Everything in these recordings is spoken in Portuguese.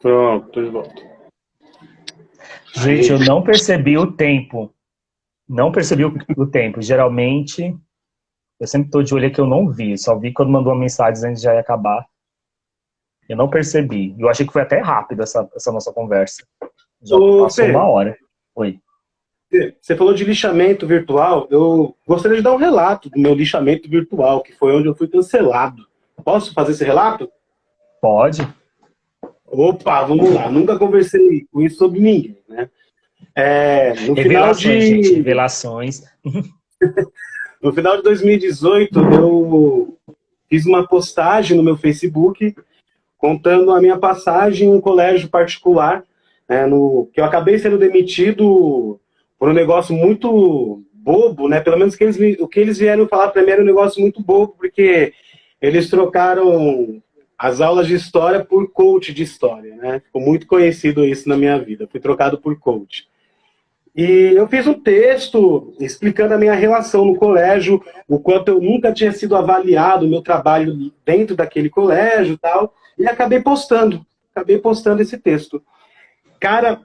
Pronto, tô de volta. Gente, Aí, eu não percebi o tempo. Não percebi o tempo. Geralmente, eu sempre tô de olho que eu não vi. Só vi quando mandou uma mensagem dizendo que já ia acabar. Eu não percebi. Eu achei que foi até rápido essa nossa conversa. Já ô passou uma Fê, hora. Oi. você falou de lixamento virtual. Eu gostaria de dar um relato do meu lixamento virtual, que foi onde eu fui cancelado. Posso fazer esse relato? Pode? Opa, vamos lá. Nunca conversei com isso sobre ninguém, né? No final Revelações, gente. de Revelações. no final de 2018, eu fiz uma postagem no meu Facebook contando a minha passagem em um colégio particular, né, que eu acabei sendo demitido por um negócio muito bobo, né? Pelo menos o que eles vieram falar para mim era um negócio muito bobo, porque eles trocaram as aulas de história por coach de história, né? Ficou muito conhecido isso na minha vida. Fui trocado por coach. E eu fiz um texto explicando a minha relação no colégio, o quanto eu nunca tinha sido avaliado, o meu trabalho dentro daquele colégio e tal, e acabei postando esse texto. Cara,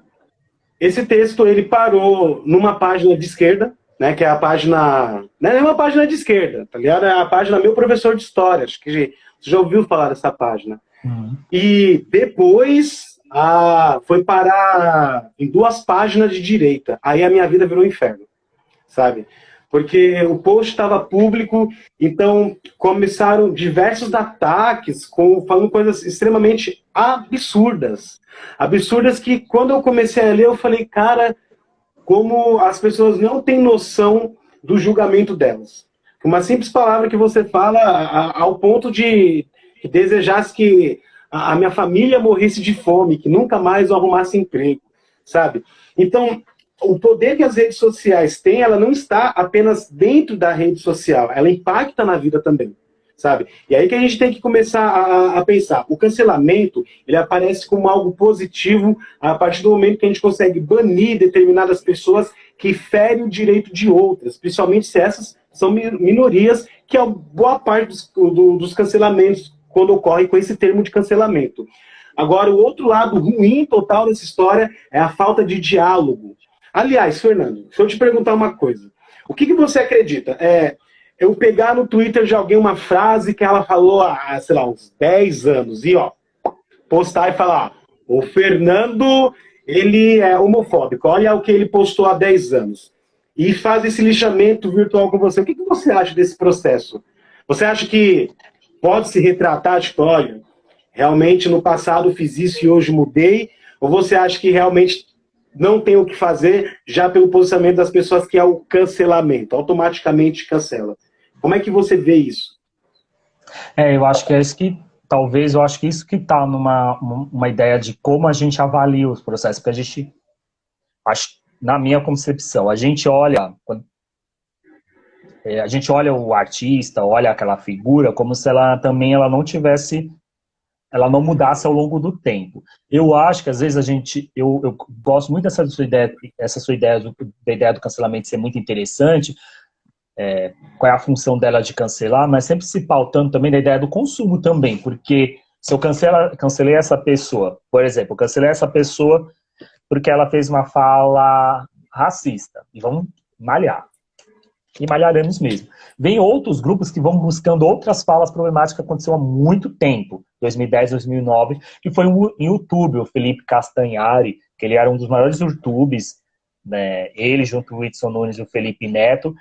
esse texto ele parou numa página de esquerda, né, que é a página, não é uma página de esquerda, tá ligado? É a página Meu Professor de História, acho que você já ouviu falar dessa página. Hum. E depois foi parar em duas páginas de direita. Aí a minha vida virou um inferno, sabe? Porque o post estava público, então começaram diversos ataques, falando coisas extremamente absurdas. Absurdas que quando eu comecei a ler, eu falei, cara, como as pessoas não têm noção do julgamento delas. Uma simples palavra que você fala ao ponto de que desejasse que a minha família morresse de fome, que nunca mais eu arrumasse emprego, sabe? Então, o poder que as redes sociais têm, ela não está apenas dentro da rede social, ela impacta na vida também, sabe? E aí que a gente tem que começar a pensar. O cancelamento, ele aparece como algo positivo a partir do momento que a gente consegue banir determinadas pessoas que ferem o direito de outras, principalmente se essas são minorias, que é boa parte dos cancelamentos quando ocorre com esse termo de cancelamento. Agora, o outro lado ruim total dessa história é a falta de diálogo. Aliás, Fernando, deixa eu te perguntar uma coisa. O que você acredita? Eu pegar no Twitter de alguém uma frase que ela falou há, sei lá, uns 10 anos e, ó, postar e falar, o Fernando, ele é homofóbico, olha o que ele postou há 10 anos. E faz esse lixamento virtual com você. O que você acha desse processo? Você acha que pode se retratar, tipo, olha, realmente no passado fiz isso e hoje mudei? Ou você acha que realmente não tem o que fazer já pelo posicionamento das pessoas que é o cancelamento, automaticamente cancela? Como é que você vê isso? Eu acho que é isso que, talvez, eu acho que isso que está numa uma ideia de como a gente avalia os processos, porque a gente, acho, na minha concepção, a gente olha o artista, olha aquela figura como se ela também ela não tivesse, ela não mudasse ao longo do tempo. Eu acho que às vezes eu gosto muito dessa sua ideia, da ideia do cancelamento ser muito interessante, qual é a função dela de cancelar, mas sempre se pautando também da ideia do consumo também, porque se eu cancelei essa pessoa, por exemplo, eu cancelei essa pessoa porque ela fez uma fala racista, e vamos malhar. E malharemos mesmo. Vem outros grupos que vão buscando outras falas problemáticas que aconteceu há muito tempo, 2010, 2009, que foi um YouTube, o Felipe Castanhari, que ele era um dos maiores YouTubes, né, ele junto com o Whitson Nunes e o Felipe Neto,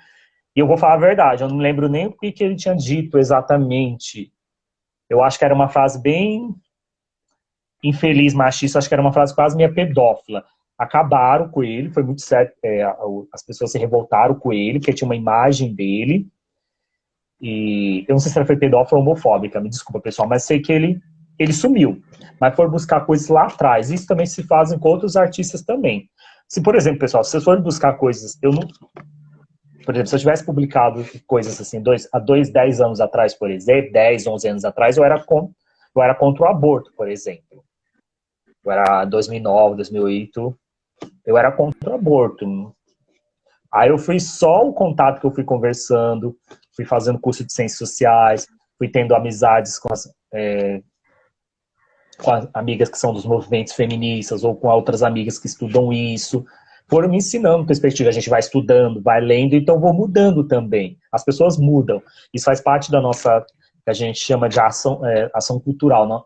e eu vou falar a verdade, eu não lembro nem o que ele tinha dito exatamente. Eu acho que era uma frase bem infeliz, machista, acho que era uma frase quase meio pedófila. Acabaram com ele, foi muito sério, as pessoas se revoltaram com ele, porque tinha uma imagem dele, e eu não sei se ela foi pedófila ou homofóbica, me desculpa, pessoal, mas sei que ele sumiu. Mas foi buscar coisas lá atrás. Isso também se fazem com outros artistas também. Se, por exemplo, pessoal, se vocês forem buscar coisas, eu não, por exemplo, se eu tivesse publicado coisas assim, há 10 anos atrás, por exemplo, 10, 11 anos atrás, eu era contra o aborto, por exemplo. Eu era 2009, 2008, eu era contra o aborto. Aí eu fui só o contato que eu fui conversando, fui fazendo curso de ciências sociais, fui tendo amizades com com amigas que são dos movimentos feministas ou com outras amigas que estudam isso, foram me ensinando perspectiva. A gente vai estudando, vai lendo, então vou mudando também. As pessoas mudam. Isso faz parte da nossa, que a gente chama de ação cultural. Não?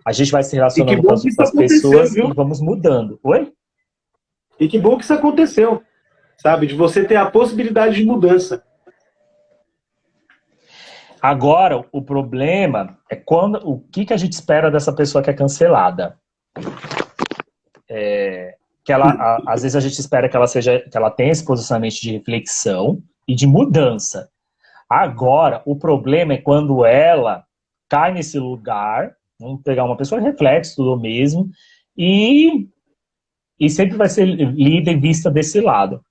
A gente vai se E que relacionando bom que isso com as aconteceu, pessoas e viu? vamos mudando. Oi? E que bom que isso aconteceu, sabe? De você ter a possibilidade de mudança. Agora, o problema é o que a gente espera dessa pessoa que é cancelada. Que ela, às vezes a gente espera que ela tenha esse posicionamento de reflexão e de mudança. Agora, o problema é quando ela cai nesse lugar, vamos pegar uma pessoa que reflete tudo mesmo, e sempre vai ser lida e vista desse lado.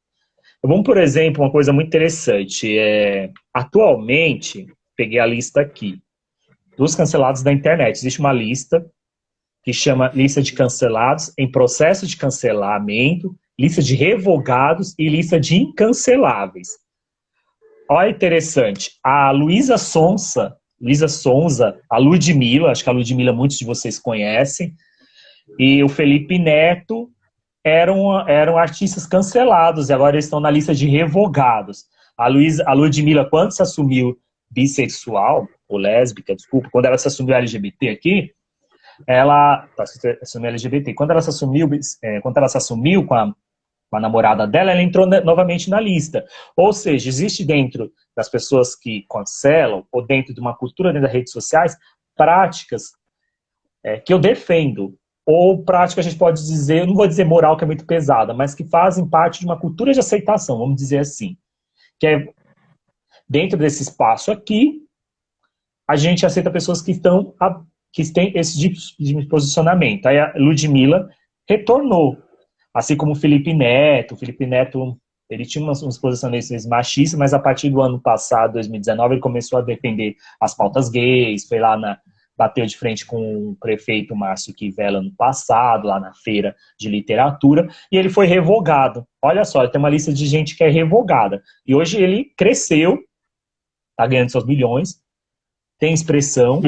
Vamos, por exemplo, uma coisa muito interessante. Atualmente, peguei a lista aqui, dos cancelados da internet. Existe uma lista que chama lista de cancelados em processo de cancelamento, lista de revogados e lista de incanceláveis. Olha, interessante. A Luísa Sonza, a Ludmilla, acho que a Ludmilla muitos de vocês conhecem, e o Felipe Neto eram artistas cancelados e agora eles estão na lista de revogados. A Ludmilla, quando se assumiu bissexual, ou lésbica, desculpa, quando ela se assumiu LGBT aqui, ela assumiu LGBT. Quando ela se assumiu com a namorada dela, ela entrou novamente na lista. Ou seja, existe dentro das pessoas que cancelam, ou dentro de uma cultura dentro das redes sociais, práticas que eu defendo. Ou prática, a gente pode dizer, eu não vou dizer moral, que é muito pesada, mas que fazem parte de uma cultura de aceitação, vamos dizer assim. Que é, dentro desse espaço aqui, a gente aceita pessoas que têm esse tipo de posicionamento. Aí a Ludmilla retornou, assim como o Felipe Neto. O Felipe Neto, ele tinha uns posicionamentos machistas, mas a partir do ano passado, 2019, ele começou a defender as pautas gays, foi lá bateu de frente com o prefeito Márcio Quivela no passado, lá na feira de literatura, e ele foi revogado. Olha só, tem uma lista de gente que é revogada. E hoje ele cresceu, está ganhando seus milhões, tem expressão,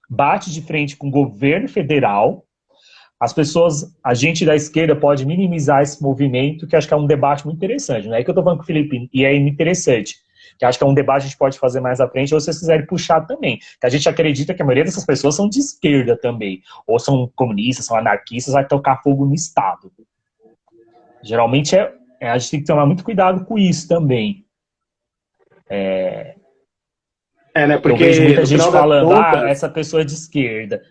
bate de frente com o governo federal. As pessoas, a gente da esquerda pode minimizar esse movimento, que acho que é um debate muito interessante. Não é que eu estou falando com o Felipe, e é interessante, que acho que é um debate que a gente pode fazer mais à frente, ou se vocês quiserem puxar também. Que a gente acredita que a maioria dessas pessoas são de esquerda também, ou são comunistas, são anarquistas, vai tocar fogo no Estado. Geralmente a gente tem que tomar muito cuidado com isso também. Né? Porque eu vejo muita gente falando, contas, essa pessoa é de esquerda.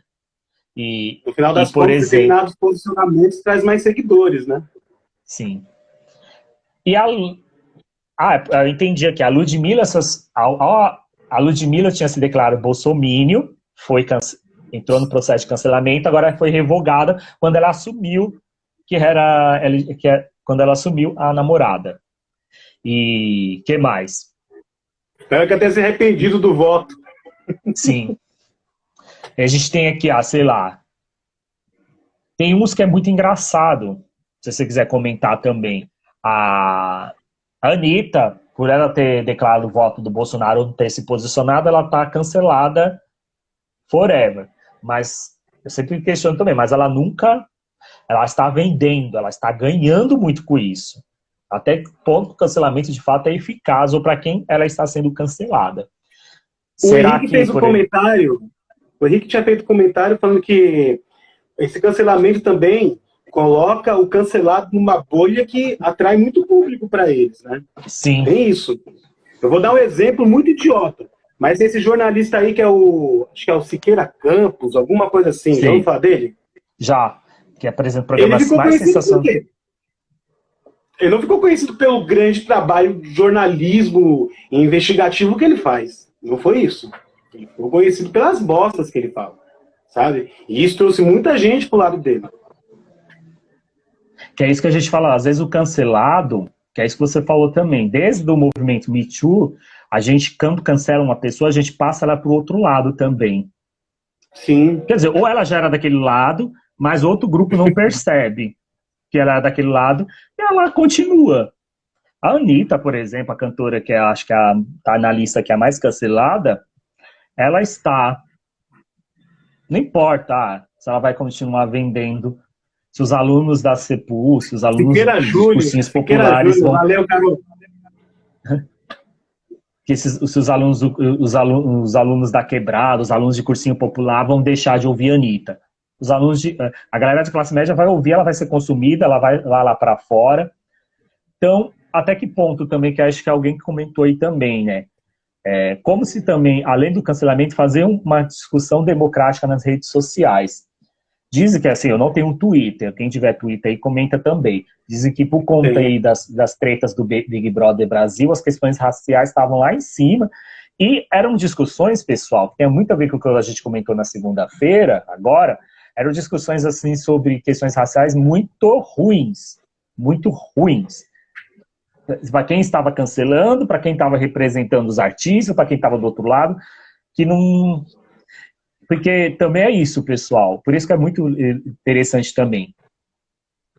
No final das por contas, exemplo, determinados posicionamentos traz mais seguidores, né? Sim. E eu entendi aqui. A Ludmilla tinha se declarado bolsomínio, entrou no processo de cancelamento, agora foi revogada quando ela assumiu quando ela assumiu a namorada. E que mais? Espero que até se arrependido do voto. Sim. A gente tem aqui, sei lá, tem uns que é muito engraçado, se você quiser comentar também. A Anitta, por ela ter declarado o voto do Bolsonaro, não ter se posicionado, ela está cancelada forever. Mas eu sempre questiono também, mas ela está vendendo, ela está ganhando muito com isso. Até que ponto o cancelamento de fato é eficaz, ou para quem ela está sendo cancelada. O Henrique fez um comentário, o Henrique tinha feito um comentário falando que esse cancelamento também coloca o cancelado numa bolha que atrai muito público para eles, né? Sim. Tem isso. Eu vou dar um exemplo muito idiota, mas esse jornalista aí que acho que é o Siqueira Campos, alguma coisa assim, já ouviu falar dele? Já, que apresenta programas mais sensacionais. Ele não ficou conhecido pelo grande trabalho de jornalismo investigativo que ele faz. Não foi isso. Ele ficou conhecido pelas bostas que ele fala, sabe? E isso trouxe muita gente pro lado dele. Que é isso que a gente fala, às vezes o cancelado, que é isso que você falou também, desde o movimento Me Too, a gente, quando cancela uma pessoa, a gente passa ela pro outro lado também. Sim. Quer dizer, ou ela já era daquele lado, mas outro grupo não percebe que ela é daquele lado, e ela continua. A Anitta, por exemplo, a cantora que acho que está na lista que é a mais cancelada, ela está Não importa se ela vai continuar vendendo, se os alunos da CEPUL, se os alunos dos cursinhos populares vão... Valeu, garoto. Que se os alunos da Quebrada, os alunos de cursinho popular vão deixar de ouvir a Anitta. A galera de classe média vai ouvir, ela vai ser consumida, ela vai lá para fora. Então, até que ponto também, que acho que alguém comentou aí também, né? Como se também, além do cancelamento, fazer uma discussão democrática nas redes sociais. Dizem que, assim, eu não tenho um Twitter, quem tiver Twitter aí comenta também. Dizem que por conta aí das tretas do Big Brother Brasil, as questões raciais estavam lá em cima, e eram discussões, pessoal, que tem muito a ver com o que a gente comentou na segunda-feira, agora, eram discussões, assim, sobre questões raciais muito ruins, para quem estava cancelando, para quem estava representando os artistas, para quem estava do outro lado, que não... Porque também é isso, pessoal. Por isso que é muito interessante também.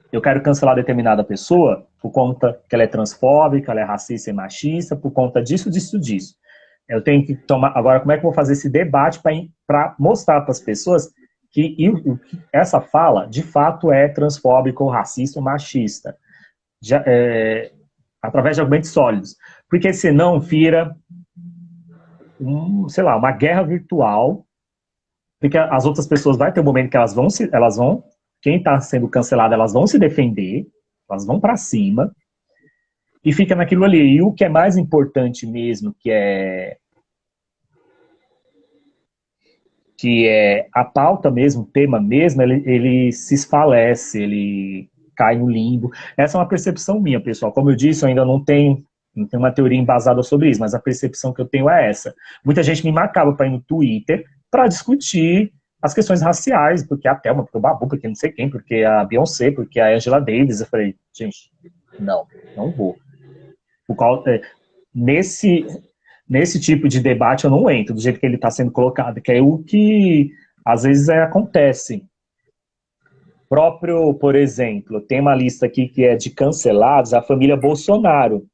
Eu quero cancelar determinada pessoa por conta que ela é transfóbica, ela é racista e machista, por conta disso. Eu tenho que tomar... Agora, como é que eu vou fazer esse debate para mostrar para as pessoas que essa fala, de fato, é transfóbica ou racista ou machista? Através de argumentos sólidos. Porque senão vira, uma guerra virtual, porque as outras pessoas vai ter um momento que elas vão, quem está sendo cancelado, elas vão se defender, elas vão para cima, e fica naquilo ali. E o que é mais importante mesmo, que é a pauta mesmo, o tema mesmo, ele se esfalece, ele cai no limbo. Essa é uma percepção minha, pessoal. Como eu disse, eu ainda não tenho uma teoria embasada sobre isso, mas a percepção que eu tenho é essa. Muita gente me marcava para ir no Twitter para discutir as questões raciais, porque a Thelma, porque o Babu, porque não sei quem, porque a Beyoncé, porque a Angela Davis. Eu falei, gente, não vou. Nesse tipo de debate eu não entro, do jeito que ele está sendo colocado, que é o que às vezes acontece. Próprio, por exemplo, tem uma lista aqui que é de cancelados, a família Bolsonaro.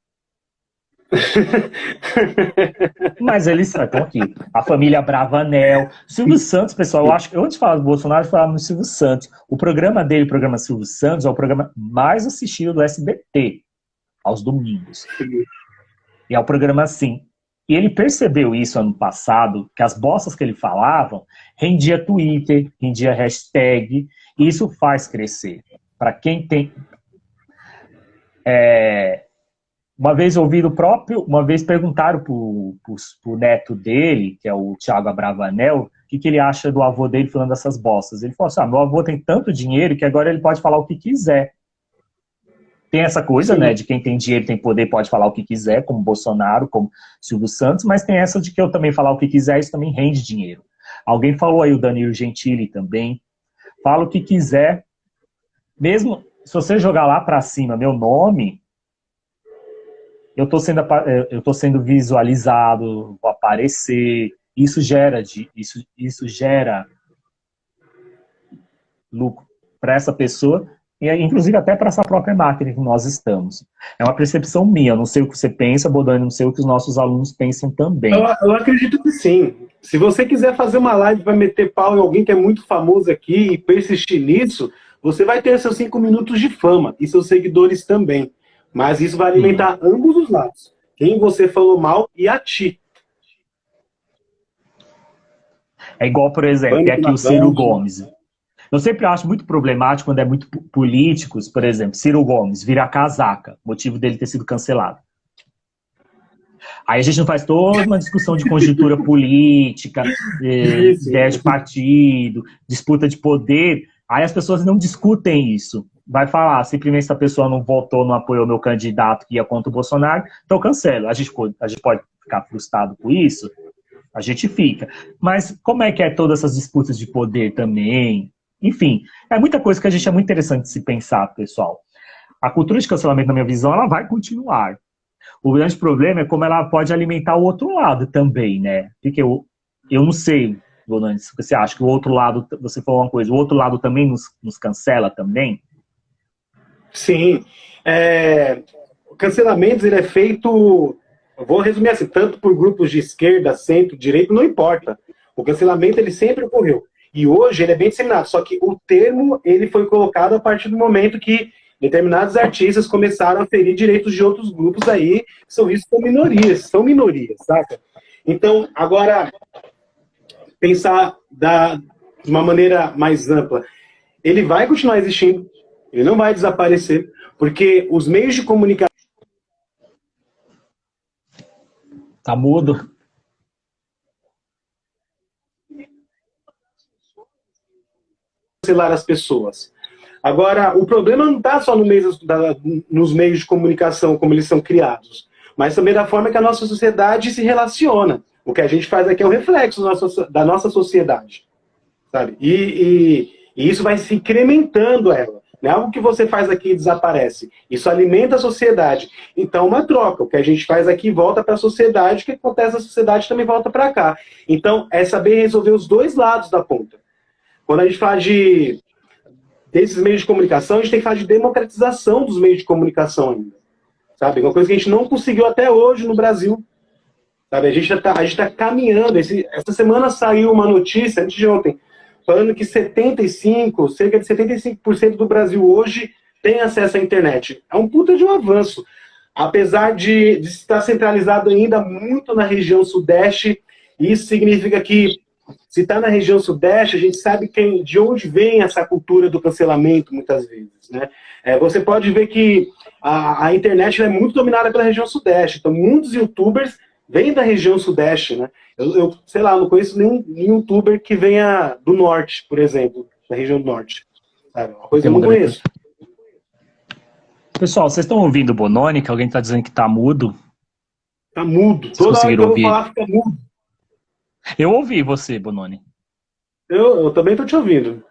Mas eles estão aqui. A família Bravanel. Silvio Santos, pessoal, eu acho que antes de falar do Bolsonaro, eu falava no Silvio Santos. O programa dele, o programa Silvio Santos, é o programa mais assistido do SBT, aos domingos. E é o programa assim. E ele percebeu isso ano passado, que as bostas que ele falava rendia Twitter, rendia hashtag, e isso faz crescer. Para quem tem... Uma vez perguntaram pro neto dele, que é o Thiago Abravanel, o que ele acha do avô dele falando dessas bostas. Ele falou assim, meu avô tem tanto dinheiro que agora ele pode falar o que quiser. Tem essa coisa, né, de quem tem dinheiro, tem poder, pode falar o que quiser, como Bolsonaro, como Silvio Santos, mas tem essa de que eu também falar o que quiser, isso também rende dinheiro. Alguém falou aí, o Danilo Gentili também, fala o que quiser, mesmo se você jogar lá pra cima meu nome... Eu tô sendo visualizado, vou aparecer, isso gera lucro para essa pessoa, e inclusive até para essa própria máquina que nós estamos. É uma percepção minha, eu não sei o que você pensa, Bodani, não sei o que os nossos alunos pensam também. Eu acredito que sim. Se você quiser fazer uma live, vai meter pau em alguém que é muito famoso aqui e persistir nisso, você vai ter seus 5 minutos de fama, e seus seguidores também. Mas isso vai alimentar ambos os lados. Quem você falou mal e a ti. É igual, por exemplo, tem aqui o Ciro Gomes. Eu sempre acho muito problemático quando é muito políticos, por exemplo, Ciro Gomes vira casaca, motivo dele ter sido cancelado. Aí a gente não faz toda uma discussão de conjuntura política, ideia de partido, disputa de poder. Aí as pessoas não discutem isso. Vai falar, simplesmente se a pessoa não votou, não apoiou meu candidato que ia contra o Bolsonaro, então cancela. A gente pode ficar frustrado com isso? A gente fica. Mas como é que é todas essas disputas de poder também? Enfim, é muita coisa que a gente é muito interessante de se pensar, pessoal. A cultura de cancelamento, na minha visão, ela vai continuar. O grande problema é como ela pode alimentar o outro lado também, né? Porque eu não sei, Bonani, se você acha que o outro lado, você falou uma coisa, o outro lado também nos cancela também? Sim. O cancelamento ele é feito, eu vou resumir assim, tanto por grupos de esquerda, centro, direita, não importa. O cancelamento ele sempre ocorreu. E hoje ele é bem disseminado, só que o termo ele foi colocado a partir do momento que determinados artistas começaram a ferir direitos de outros grupos aí, que são vistos como são minorias, saca? Então, agora, pensar de uma maneira mais ampla, ele vai continuar existindo, ele não vai desaparecer, porque os meios de comunicação... Tá mudo. ...cancelar as pessoas. Agora, o problema não está só nos meios de comunicação, como eles são criados, mas também da forma que a nossa sociedade se relaciona. O que a gente faz aqui é um reflexo da nossa sociedade, sabe? E isso vai se incrementando ela. Não é algo que você faz aqui e desaparece. Isso alimenta a sociedade. Então, uma troca. O que a gente faz aqui volta para a sociedade, o que acontece na sociedade também volta para cá. Então, é saber resolver os dois lados da ponta. Quando a gente fala desses meios de comunicação, a gente tem que falar de democratização dos meios de comunicação ainda. Sabe? Uma coisa que a gente não conseguiu até hoje no Brasil. Sabe? A gente está caminhando. Essa semana saiu uma notícia, antes de ontem, falando que cerca de 75% do Brasil hoje tem acesso à internet. É um puta de um avanço. Apesar de estar centralizado ainda muito na região sudeste, isso significa que, se está na região sudeste, a gente sabe de onde vem essa cultura do cancelamento, muitas vezes. Né? Você pode ver que a internet é muito dominada pela região sudeste. Então, muitos youtubers vêm da região sudeste. Né? Eu sei lá, não conheço nenhum youtuber que venha do norte, por exemplo, da região do norte. Sabe? Uma coisa que eu não conheço. Pessoal, vocês estão ouvindo o Bononi, que alguém está dizendo que está mudo? Está mudo. Toda hora que eu vou falar, fica mudo. Eu ouvi você, Bononi. Eu também estou te ouvindo.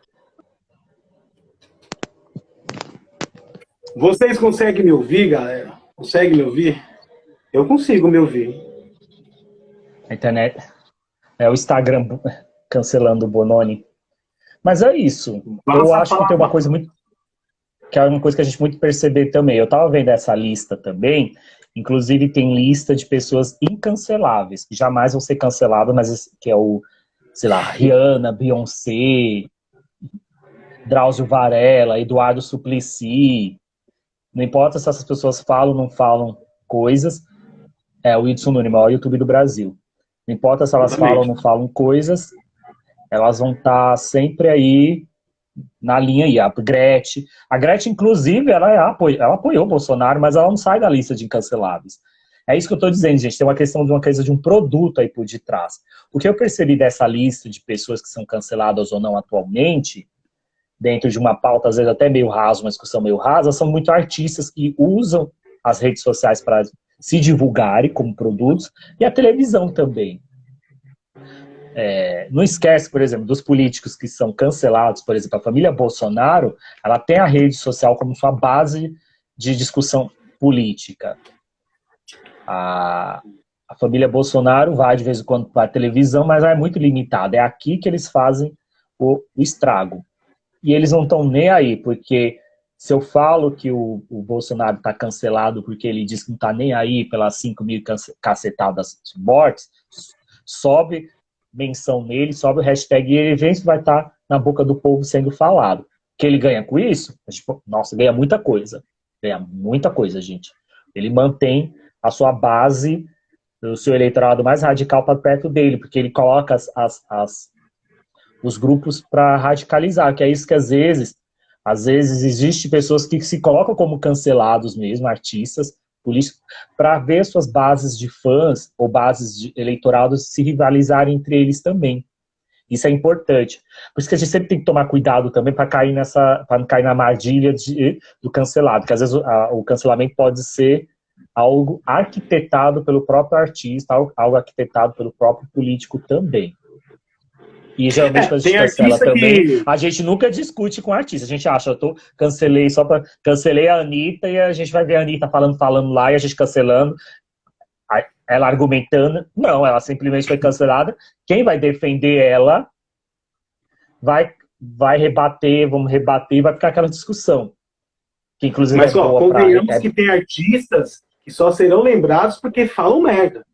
Vocês conseguem me ouvir, galera? Conseguem me ouvir? Eu consigo me ouvir. A internet... É o Instagram cancelando o Bononi. Mas é isso. Eu acho que tem uma coisa muito... que é uma coisa que a gente muito perceber também. Eu estava vendo essa lista também... Inclusive, tem lista de pessoas incanceláveis, que jamais vão ser canceladas, mas que é o, sei lá, Rihanna, Beyoncé, Drauzio Varela, Eduardo Suplicy. Não importa se essas pessoas falam ou não falam coisas, o Whindersson Nunes, o maior YouTube do Brasil. Não importa se elas falam ou não falam coisas, elas vão estar sempre aí na linha aí. A Gretchen, inclusive, ela apoiou o Bolsonaro, mas ela não sai da lista de incanceláveis. É isso que eu estou dizendo, gente. Tem uma questão de uma coisa de um produto aí por detrás. O que eu percebi dessa lista de pessoas que são canceladas ou não atualmente, dentro de uma pauta, às vezes até meio raso, uma discussão meio rasa, são muito artistas que usam as redes sociais para se divulgarem como produtos, e a televisão também. Não esquece, por exemplo, dos políticos que são cancelados, por exemplo, a família Bolsonaro, ela tem a rede social como sua base de discussão política. A família Bolsonaro vai de vez em quando para a televisão, mas é muito limitada. É aqui que eles fazem o estrago. E eles não estão nem aí, porque se eu falo que o Bolsonaro está cancelado porque ele diz que não está nem aí pelas 5 mil cacetadas mortes, sobe menção nele, sobe o hashtag e ele vai estar na boca do povo sendo falado. Que ele ganha com isso? Nossa, ganha muita coisa. Ganha muita coisa, gente. Ele mantém a sua base, o seu eleitorado mais radical para perto dele, porque ele coloca os grupos para radicalizar, que é isso que às vezes existe pessoas que se colocam como cancelados mesmo, artistas, políticos, para ver suas bases de fãs ou bases de eleitorados se rivalizarem entre eles também. Isso é importante. Por isso que a gente sempre tem que tomar cuidado também para não cair na armadilha do cancelado, porque às vezes o cancelamento pode ser algo arquitetado pelo próprio artista, algo arquitetado pelo próprio político também. E geralmente quando a gente cancela também, a gente nunca discute com o artista. A gente acha, cancelei a Anitta e a gente vai ver a Anitta falando lá e a gente cancelando, ela argumentando. Não, ela simplesmente foi cancelada. Quem vai defender ela vai rebater, vamos rebater, e vai ficar aquela discussão. Que inclusive mas, convenhamos que tem artistas que só serão lembrados porque falam merda.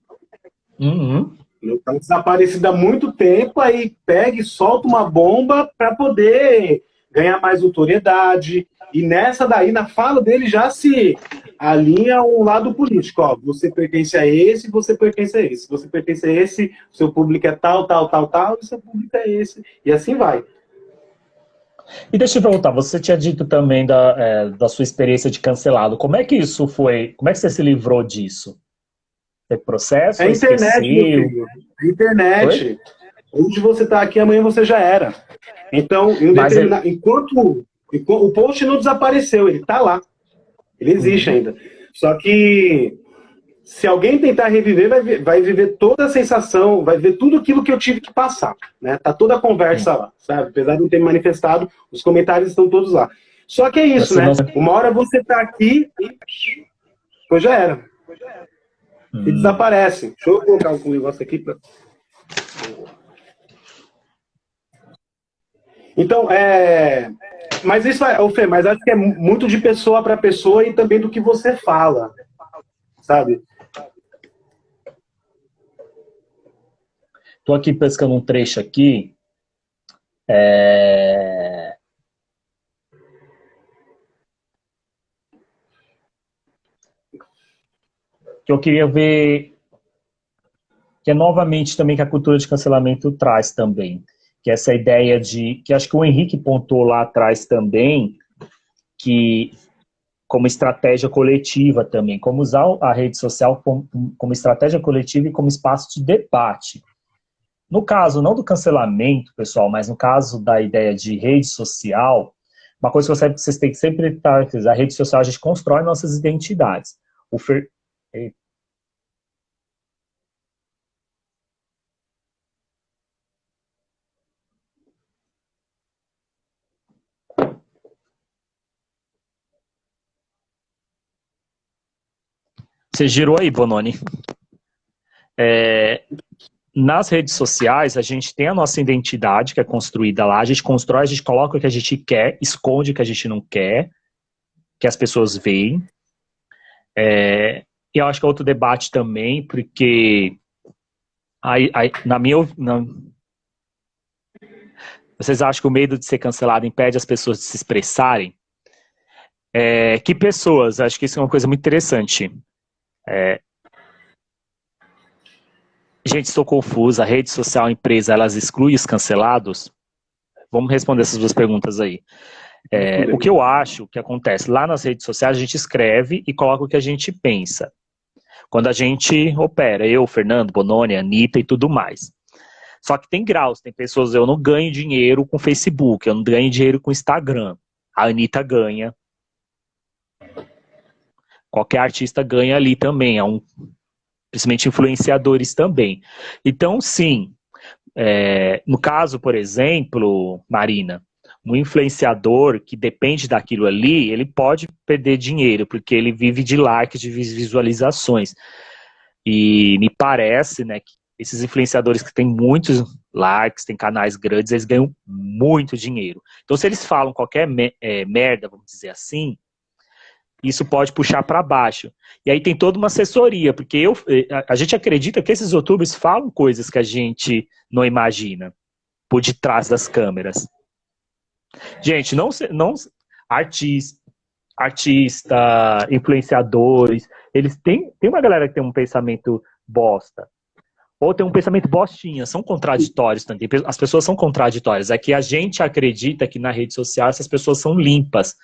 Uhum. Está desaparecida há muito tempo, aí pega e solta uma bomba para poder ganhar mais notoriedade. E nessa daí, na fala dele, já se alinha um lado político. Ó, você pertence a esse, você pertence a esse. Você pertence a esse, o seu público é tal, tal, tal, tal, e o seu público é esse. E assim vai. E deixa eu perguntar, você tinha dito também da sua experiência de cancelado. Como é que isso foi? Como é que você se livrou disso? Teve processo É a ou internet, meu esqueceu? filho. É a Oi? internet. Hoje você está aqui, amanhã você já era. Então, Mas é... enquanto o post não desapareceu, ele está lá. Ele existe Uhum. ainda. Só que se alguém tentar reviver, vai viver toda a sensação, vai ver tudo aquilo que eu tive que passar. Né? Tá toda a conversa lá, sabe? Apesar de não ter me manifestado, os comentários estão todos lá. Só que é isso, Você não... né? Uma hora você tá aqui e pois já era. E desaparece. Deixa eu colocar um negócio aqui pra... Então, mas isso é, Fê, mas acho que é muito de pessoa para pessoa e também do que você fala, sabe? Tô aqui pescando um trecho aqui. Que eu queria ver, que é novamente também que a cultura de cancelamento traz também, que é essa ideia de, que acho que o Henrique pontuou lá atrás também, que como estratégia coletiva também, como usar a rede social como estratégia coletiva e como espaço de debate. No caso, não do cancelamento, pessoal, mas no caso da ideia de rede social, uma coisa que vocês têm que sempre estar, a rede social, a gente constrói nossas identidades. O Fer... Você girou aí, Bononi. Nas redes sociais, a gente tem a nossa identidade, que é construída lá, a gente constrói, a gente coloca o que a gente quer, esconde o que a gente não quer, que as pessoas veem. E eu acho que é outro debate também, porque na minha... Vocês acham que o medo de ser cancelado impede as pessoas de se expressarem? Que pessoas? Acho que isso é uma coisa muito interessante. Gente, estou confusa. A rede social, a empresa, elas excluem os cancelados? Vamos responder essas duas perguntas aí. O que eu acho que acontece? Lá nas redes sociais, a gente escreve e coloca o que a gente pensa. Quando a gente opera, eu, Fernando, Bononi, Anitta e tudo mais. Só que tem graus, tem pessoas, eu não ganho dinheiro com Facebook, eu não ganho dinheiro com Instagram. A Anitta ganha. Qualquer artista ganha ali também, principalmente influenciadores também. Então, sim, no caso, por exemplo, Marina, um influenciador que depende daquilo ali, ele pode perder dinheiro, porque ele vive de likes, de visualizações. E me parece, né, que esses influenciadores que têm muitos likes, têm canais grandes, eles ganham muito dinheiro. Então, se eles falam qualquer merda, vamos dizer assim, isso pode puxar para baixo. E aí tem toda uma assessoria, porque a gente acredita que esses youtubers falam coisas que a gente não imagina por detrás das câmeras. Gente, não artista, influenciadores, eles têm uma galera que tem um pensamento bosta. Ou tem um pensamento bostinha, são contraditórios também. As pessoas são contraditórias. É que a gente acredita que na rede social essas pessoas são limpas.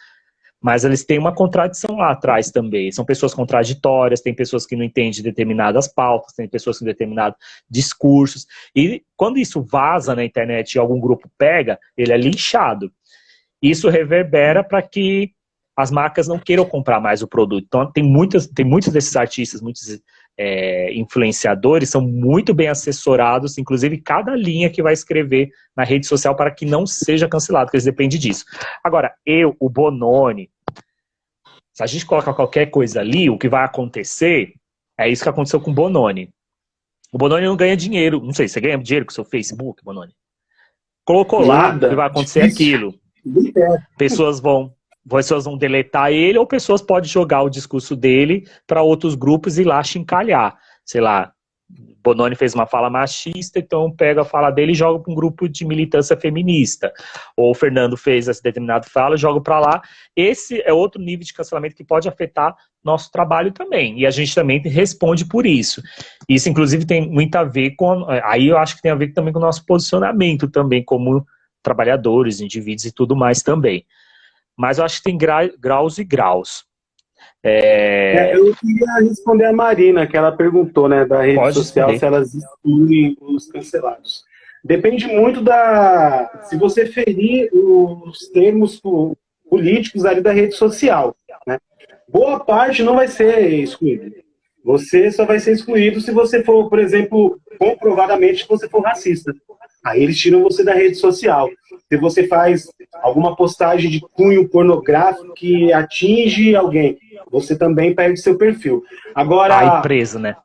Mas eles têm uma contradição lá atrás também. São pessoas contraditórias, tem pessoas que não entendem determinadas pautas, tem pessoas com determinados discursos. E quando isso vaza na internet e algum grupo pega, ele é linchado. Isso reverbera para que as marcas não queiram comprar mais o produto. Então, tem muitos desses artistas, muitos influenciadores, são muito bem assessorados, inclusive cada linha que vai escrever na rede social para que não seja cancelado, porque eles dependem disso. Agora, o Bononi, se a gente coloca qualquer coisa ali, o que vai acontecer é isso que aconteceu com o Bononi. O Bononi não ganha dinheiro. Não sei, você ganha dinheiro com o seu Facebook, Bononi? Colocou lá, o que vai acontecer é aquilo. Pessoas vão deletar ele, ou pessoas podem jogar o discurso dele para outros grupos e lá chincalhar. Sei lá, Bonomi fez uma fala machista, então pega a fala dele e joga para um grupo de militância feminista. Ou o Fernando fez essa determinada fala e joga para lá. Esse é outro nível de cancelamento que pode afetar nosso trabalho também. E a gente também responde por isso. Isso, inclusive, tem muito a ver com... Aí eu acho que tem a ver também com o nosso posicionamento também, como trabalhadores, indivíduos e tudo mais também. Mas eu acho que tem graus e graus. Eu queria responder a Marina, que ela perguntou, né, da rede social, se elas excluem os cancelados. Depende muito se você ferir os termos políticos ali da rede social, né? Boa parte não vai ser excluída. Você só vai ser excluído se você for, por exemplo, comprovadamente que você for racista. Aí eles tiram você da rede social. Se você faz alguma postagem de cunho pornográfico que atinge alguém, você também perde seu perfil. Agora, a empresa, né?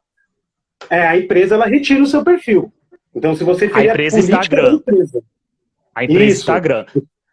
A empresa, ela retira o seu perfil. Então, se você ferir a empresa Instagram. A empresa Isso. Instagram.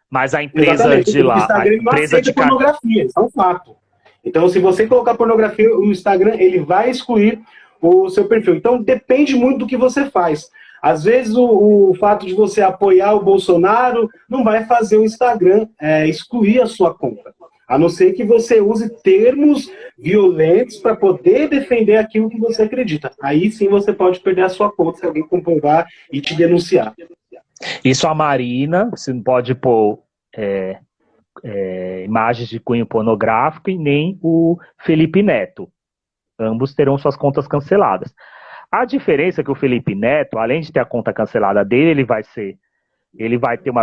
Mas a empresa Exatamente. de lá... O Instagram não aceita pornografia, isso é um fato. Então, se você colocar pornografia, o Instagram, ele vai excluir o seu perfil. Então, depende muito do que você faz. Às vezes, o fato de você apoiar o Bolsonaro não vai fazer o Instagram excluir a sua conta. A não ser que você use termos violentos para poder defender aquilo que você acredita. Aí sim você pode perder a sua conta se alguém comprovar e te denunciar. Isso a Marina, você não pode pôr imagens de cunho pornográfico e nem o Felipe Neto. Ambos terão suas contas canceladas. A diferença é que o Felipe Neto, além de ter a conta cancelada dele, ele vai ter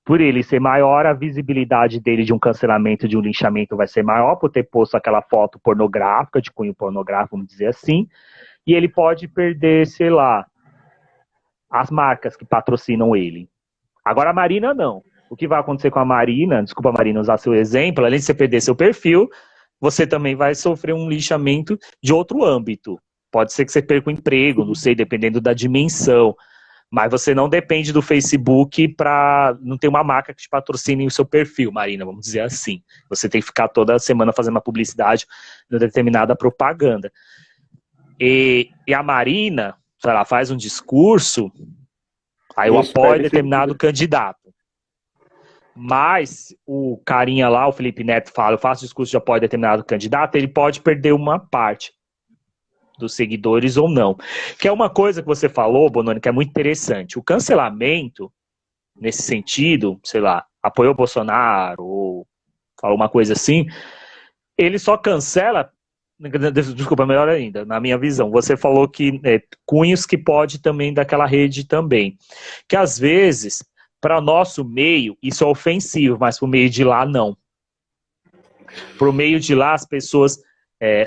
por ele ser maior, a visibilidade dele de um cancelamento, de um linchamento vai ser maior, por ter posto aquela foto pornográfica, de cunho pornográfico, vamos dizer assim, e ele pode perder, sei lá, as marcas que patrocinam ele. Agora a Marina não. O que vai acontecer com a Marina, desculpa Marina usar seu exemplo, além de você perder seu perfil, você também vai sofrer um lixamento de outro âmbito. Pode ser que você perca o emprego, não sei, dependendo da dimensão. Mas você não depende do Facebook para não ter uma marca que te patrocine o seu perfil, Marina, vamos dizer assim. Você tem que ficar toda semana fazendo uma publicidade de determinada propaganda. E a Marina, se ela faz um discurso, aí eu apoio determinado candidato. Mas o carinha lá, o Felipe Neto, fala, eu faço discurso de apoio a determinado candidato, ele pode perder uma parte dos seguidores ou não. Que é uma coisa que você falou, Bonomi, que é muito interessante. O cancelamento, nesse sentido, sei lá, apoiou o Bolsonaro, ou falou uma coisa assim, ele só cancela, desculpa, melhor ainda, na minha visão, você falou que cunhos que pode também daquela rede também. Que às vezes, para nosso meio, isso é ofensivo, mas para o meio de lá, não. Para o meio de lá, as pessoas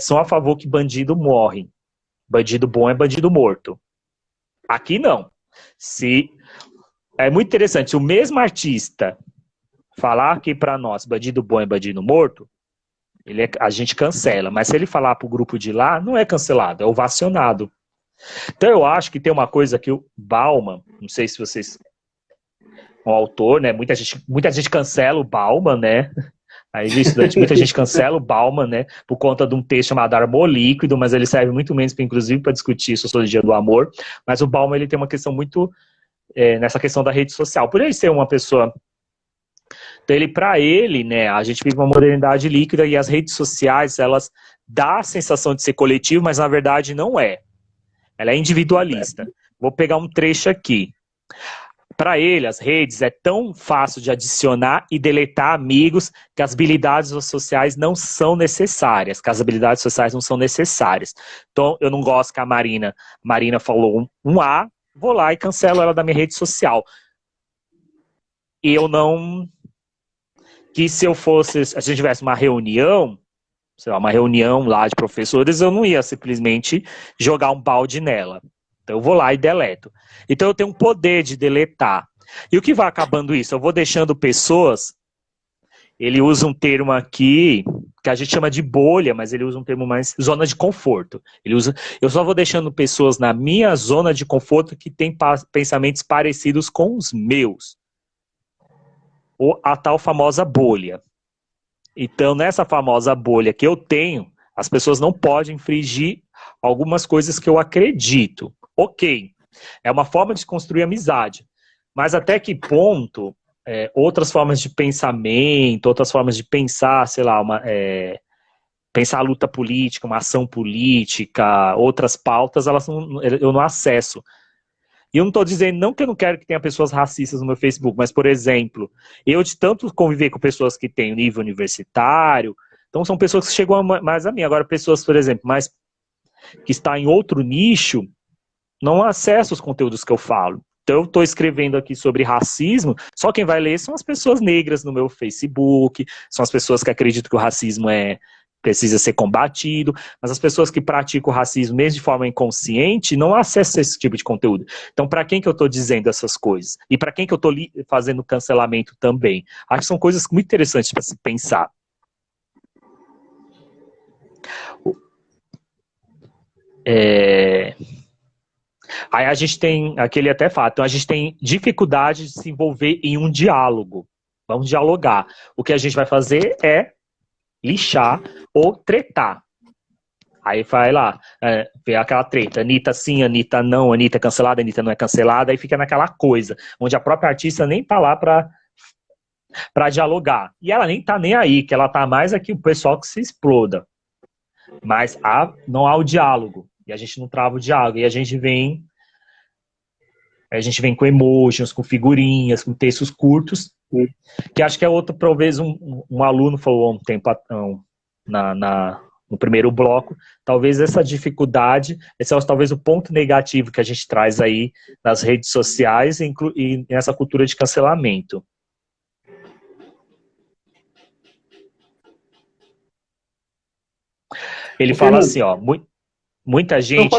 são a favor que bandido morre. Bandido bom é bandido morto. Aqui não. É muito interessante, se o mesmo artista falar que para nós bandido bom é bandido morto, a gente cancela. Mas se ele falar para o grupo de lá, não é cancelado, é ovacionado. Então eu acho que tem uma coisa que o Bauman, não sei se vocês... O autor, né? Muita gente cancela o Bauman, né? Aí de estudante, muita gente cancela o Bauman, né? Por conta de um texto chamado Amor Líquido, mas ele serve muito menos, inclusive, para discutir sociologia do amor. Mas o Bauman, ele tem uma questão muito... nessa questão da rede social. Por ele ser uma pessoa... Então, para ele, né? A gente vive uma modernidade líquida e as redes sociais, elas dão a sensação de ser coletivo, mas na verdade não é. Ela é individualista. Vou pegar um trecho aqui. Para ele, as redes é tão fácil de adicionar e deletar amigos que as habilidades sociais não são necessárias. Então, eu não gosto que a Marina falou um A, vou lá e cancelo ela da minha rede social. E eu não... Que se a gente tivesse uma reunião, sei lá, uma reunião lá de professores, eu não ia simplesmente jogar um balde nela. Então eu vou lá e deleto. Então eu tenho um poder de deletar. E o que vai acabando isso? Eu vou deixando pessoas... Ele usa um termo aqui, que a gente chama de bolha, mas ele usa um termo mais... Zona de conforto. Eu só vou deixando pessoas na minha zona de conforto que têm pensamentos parecidos com os meus. Ou a tal famosa bolha. Então, nessa famosa bolha que eu tenho, as pessoas não podem infringir algumas coisas que eu acredito. Ok, é uma forma de construir amizade, mas até que ponto outras formas de pensamento, outras formas de pensar, sei lá, pensar a luta política, uma ação política, outras pautas, eu não acesso. E eu não estou dizendo, não que eu não quero que tenha pessoas racistas no meu Facebook, mas, por exemplo, eu de tanto conviver com pessoas que têm nível universitário, então são pessoas que chegam mais a mim. Agora, pessoas, por exemplo, mais que estão em outro nicho, não acessam os conteúdos que eu falo. Então, eu estou escrevendo aqui sobre racismo, só quem vai ler são as pessoas negras no meu Facebook, são as pessoas que acreditam que o racismo precisa ser combatido, mas as pessoas que praticam o racismo, mesmo de forma inconsciente, não acessam esse tipo de conteúdo. Então, para quem que eu estou dizendo essas coisas? E para quem que eu estou fazendo cancelamento também? Acho que são coisas muito interessantes para se pensar. Aí a gente tem, aquele até fato, então a gente tem dificuldade de se envolver em um diálogo. Vamos dialogar. O que a gente vai fazer é lixar ou tretar. Aí vai lá, ver aquela treta, Anitta sim, Anitta não, Anitta é cancelada, Anitta não é cancelada, aí fica naquela coisa, onde a própria artista nem tá lá pra dialogar. E ela nem tá nem aí, que ela tá mais aqui o pessoal que se exploda. Mas não há o diálogo, e a gente não trava o diálogo, e a gente vem com emojis, com figurinhas, com textos curtos, que acho que é outro, talvez um aluno falou há um tempo no primeiro bloco, talvez essa dificuldade, esse é talvez o ponto negativo que a gente traz aí nas redes sociais e nessa cultura de cancelamento. Ele fala assim, ó, muita gente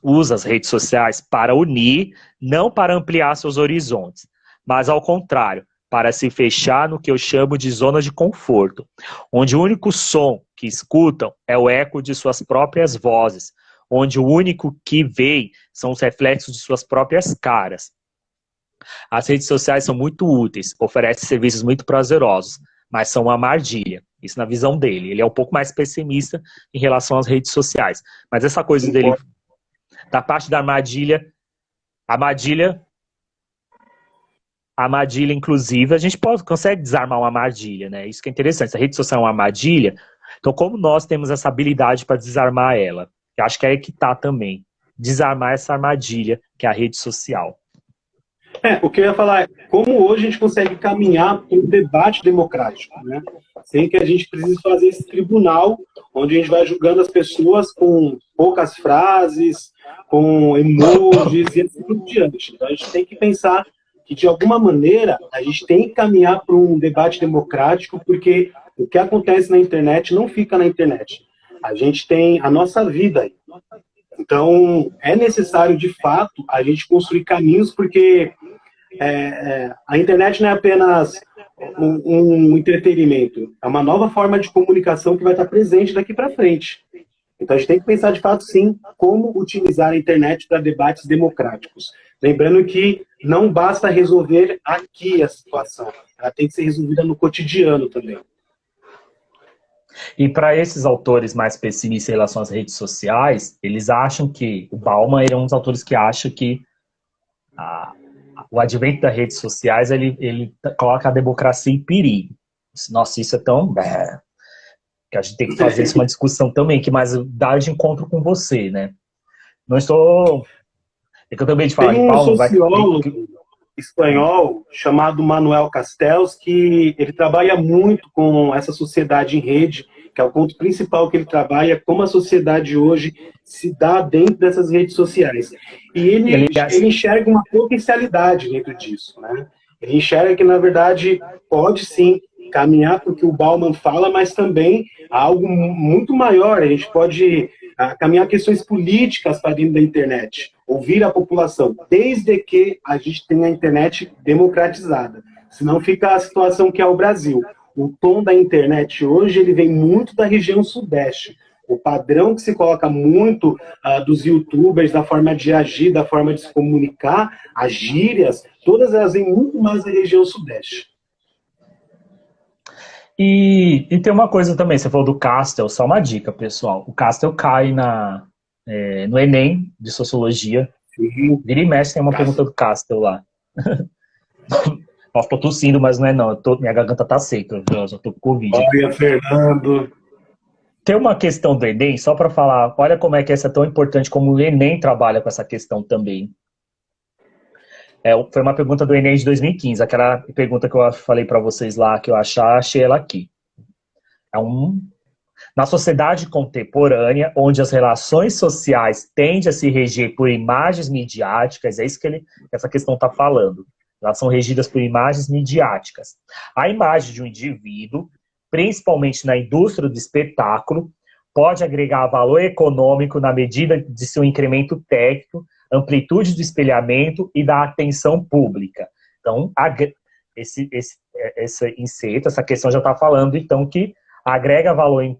usa as redes sociais para unir, não para ampliar seus horizontes, mas ao contrário, para se fechar no que eu chamo de zona de conforto, onde o único som que escutam é o eco de suas próprias vozes, onde o único que veem são os reflexos de suas próprias caras. As redes sociais são muito úteis, oferecem serviços muito prazerosos, mas são uma armadilha. Isso na visão dele. Ele é um pouco mais pessimista em relação às redes sociais. Mas essa coisa dele, da parte da armadilha, inclusive, a gente consegue desarmar uma armadilha, né? Isso que é interessante. Se a rede social é uma armadilha, então como nós temos essa habilidade para desarmar ela? Eu acho que é aí que está também. Desarmar essa armadilha, que é a rede social. O que eu ia falar é como hoje a gente consegue caminhar para um debate democrático, né? Sem que a gente precise fazer esse tribunal, onde a gente vai julgando as pessoas com poucas frases, com emojis e assim por diante. Então a gente tem que pensar que, de alguma maneira, a gente tem que caminhar para um debate democrático, porque o que acontece na internet não fica na internet. A gente tem a nossa vida aí. Então, é necessário, de fato, a gente construir caminhos, porque a internet não é apenas um entretenimento, é uma nova forma de comunicação que vai estar presente daqui para frente. Então, a gente tem que pensar, de fato, sim, como utilizar a internet para debates democráticos. Lembrando que não basta resolver aqui a situação, ela tem que ser resolvida no cotidiano também. E para esses autores mais pessimistas em relação às redes sociais, eles acham que o Bauman é um dos autores que acha que o advento das redes sociais ele coloca a democracia em perigo. Nossa, isso é tão que a gente tem que fazer isso uma discussão também, que mais dá de encontro com você, né? Não estou... É que eu também te falo, tem um sociólogo espanhol chamado Manuel Castells, que ele trabalha muito com essa sociedade em rede, que é o ponto principal que ele trabalha, como a sociedade hoje se dá dentro dessas redes sociais. E ele enxerga uma potencialidade dentro disso, né? Ele enxerga que, na verdade, pode sim caminhar para o que o Bauman fala, mas também algo muito maior. A gente pode caminhar questões políticas para dentro da internet, ouvir a população, desde que a gente tenha a internet democratizada. Senão fica a situação que é o Brasil. O tom da internet hoje ele vem muito da região sudeste. O padrão que se coloca muito dos youtubers, da forma de agir, da forma de se comunicar, as gírias, todas elas vêm muito mais da região sudeste. E tem uma coisa também, você falou do Castel, só uma dica, pessoal. O Castel cai no Enem de Sociologia. Sim, Vira e mexe tem uma pergunta do Castel lá. Nossa, tô tossindo, mas não é não. Minha garganta tá seca, eu já tô com Covid aqui. olha, Fernando. Tem uma questão do Enem, só para falar, olha como é que essa é tão importante, como o Enem trabalha com essa questão também. Foi uma pergunta do Enem de 2015, aquela pergunta que eu falei para vocês lá, que eu achei ela aqui. Na sociedade contemporânea, onde as relações sociais tendem a se reger por imagens midiáticas, é isso que essa questão está falando. Elas são regidas por imagens midiáticas. A imagem de um indivíduo, principalmente na indústria do espetáculo, pode agregar valor econômico na medida de seu incremento técnico, amplitude do espelhamento e da atenção pública. Então, esse inserto, essa questão já está falando, então, que agrega valor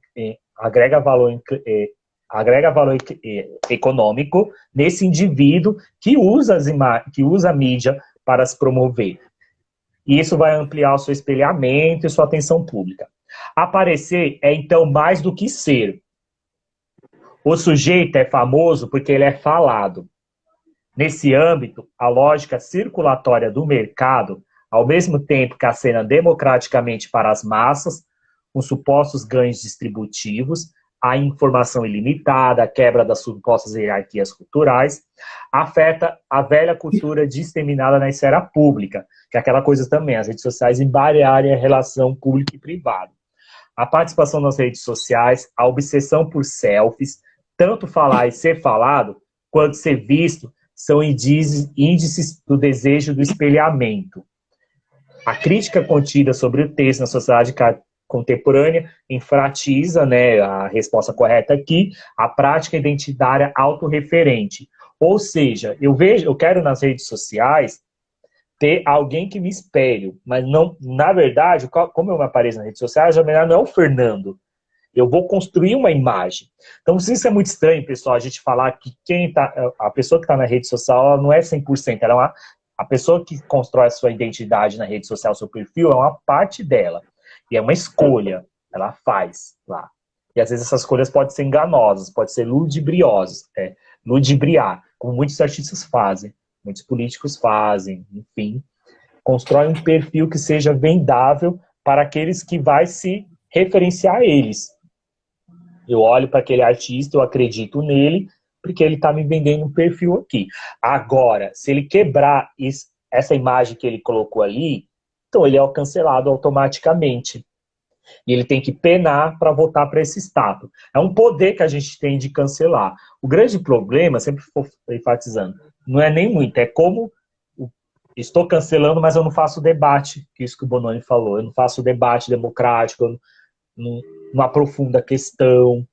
econômico nesse indivíduo que usa a mídia para se promover. E isso vai ampliar o seu espelhamento e sua atenção pública. Aparecer é, então, mais do que ser. O sujeito é famoso porque ele é falado. Nesse âmbito, a lógica circulatória do mercado, ao mesmo tempo que acena democraticamente para as massas, com supostos ganhos distributivos, a informação ilimitada, a quebra das supostas hierarquias culturais, afeta a velha cultura disseminada na esfera pública, que é aquela coisa também, as redes sociais embaralham a relação pública e privada. A participação nas redes sociais, a obsessão por selfies, tanto falar e ser falado, quanto ser visto, são índices do desejo do espelhamento. A crítica contida sobre o texto na sociedade contemporânea enfatiza, né, a resposta correta aqui, a prática identitária autorreferente. Ou seja, eu quero nas redes sociais ter alguém que me espelhe, mas não, na verdade, como eu me apareço nas redes sociais, a melhor não é o Fernando. Eu vou construir uma imagem. Então, isso é muito estranho, pessoal, a gente falar que a pessoa que está na rede social, ela não é 100%, a pessoa que constrói a sua identidade na rede social, seu perfil, é uma parte dela. E é uma escolha, ela faz lá. E às vezes essas escolhas podem ser enganosas, podem ser ludibriosas, ludibriar, como muitos artistas fazem, muitos políticos fazem, enfim. Constrói um perfil que seja vendável para aqueles que vai se referenciar a eles. Eu olho para aquele artista, eu acredito nele, porque ele está me vendendo um perfil aqui. Agora, se ele quebrar essa imagem que ele colocou ali, então ele é cancelado automaticamente. E ele tem que penar para voltar para esse status. É um poder que a gente tem de cancelar. O grande problema, sempre estou enfatizando, não é nem muito, é como estou cancelando, mas eu não faço debate, que é isso que o Bononi falou, eu não faço debate democrático, eu não aprofunda a questão.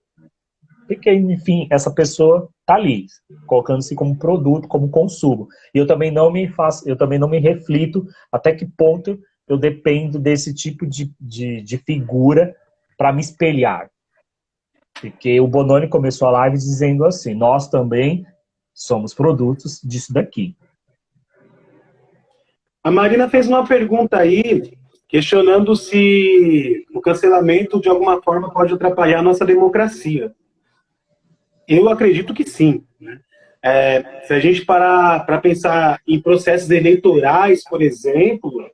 Porque, enfim, essa pessoa está ali, colocando-se como produto, como consumo. E eu também não me reflito até que ponto eu dependo desse tipo de figura para me espelhar. Porque o Bononi começou a live dizendo assim, nós também somos produtos disso daqui. A Marina fez uma pergunta aí, questionando se o cancelamento, de alguma forma, pode atrapalhar a nossa democracia. Eu acredito que sim. Né? Se a gente parar para pensar em processos eleitorais, por exemplo,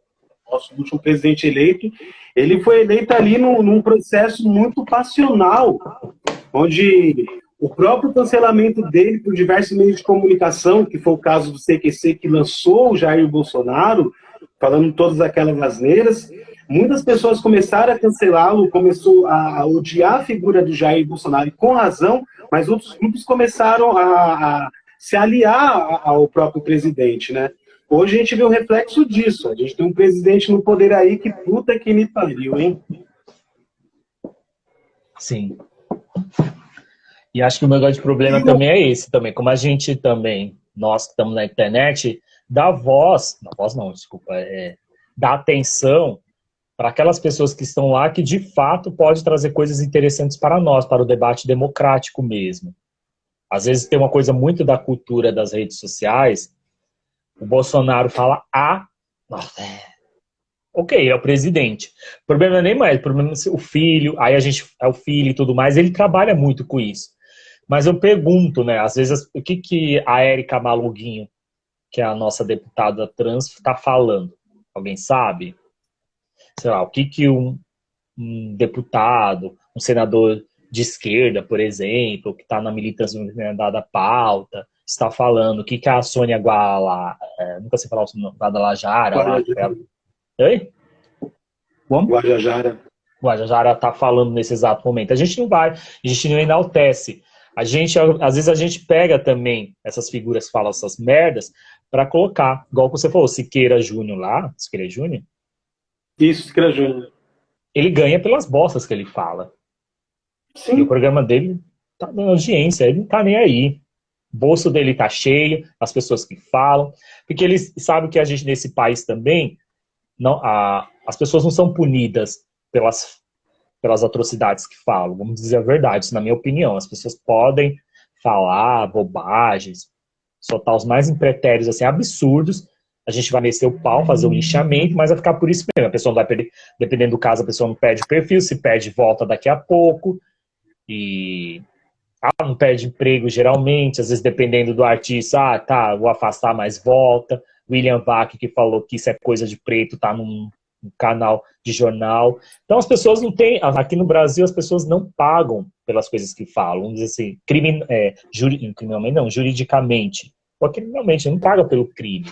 nosso último presidente eleito, ele foi eleito ali num processo muito passional, onde o próprio cancelamento dele por diversos meios de comunicação, que foi o caso do CQC, que lançou o Jair Bolsonaro, falando todas aquelas asneiras, muitas pessoas começaram a cancelá-lo, começou a odiar a figura do Jair Bolsonaro, e com razão, mas outros grupos começaram a se aliar ao próprio presidente, né? Hoje a gente vê um reflexo disso. A gente tem um presidente no poder aí que puta que me pariu, hein? Sim. E acho que o meu grande problema também é esse também. Como a gente também, nós que estamos na internet, dá dá atenção para aquelas pessoas que estão lá que de fato pode trazer coisas interessantes para nós, para o debate democrático mesmo. Às vezes tem uma coisa muito da cultura das redes sociais, o Bolsonaro fala A, Ok, é o presidente. O problema não é nem mais, o problema é o filho, aí a gente é o filho e tudo mais, ele trabalha muito com isso. Mas eu pergunto, né, às vezes, o que que a Érica Maluguinho, que é a nossa deputada trans, está falando? Alguém sabe? Sei lá, o que que um deputado, um senador de esquerda, por exemplo, que está na militância da pauta, está falando? O que que a Sônia nunca sei falar o nome, Guadalajara lá, oi? Como? Guajajara. Guajajara está falando nesse exato momento. A gente não vai, a gente não enaltece. Às vezes a gente pega também essas figuras que falam essas merdas para colocar, igual você falou, Siqueira Júnior lá, Siqueira Júnior, Isso, Siqueira Júnior. ele ganha pelas bostas que ele fala. E o Sim. programa dele tá dando audiência, ele não tá nem aí. O bolso dele tá cheio, as pessoas que falam, porque ele sabe que a gente nesse país também, as pessoas não são punidas pelas atrocidades que falam, vamos dizer a verdade, isso na minha opinião. As pessoas podem falar bobagens, soltar os mais impretérios, assim, absurdos, a gente vai descer o pau, fazer o linchamento, mas vai ficar por isso mesmo. A pessoa não vai perder, dependendo do caso, a pessoa não perde o perfil, se perde, volta daqui a pouco, e não perde emprego geralmente, às vezes dependendo do artista, vou afastar, mas volta. William Vac, que falou que isso é coisa de preto, tá num canal de jornal. Então as pessoas não têm, aqui no Brasil as pessoas não pagam pelas coisas que falam, vamos dizer assim, criminalmente não, juridicamente. Ou criminalmente, não paga pelo crime.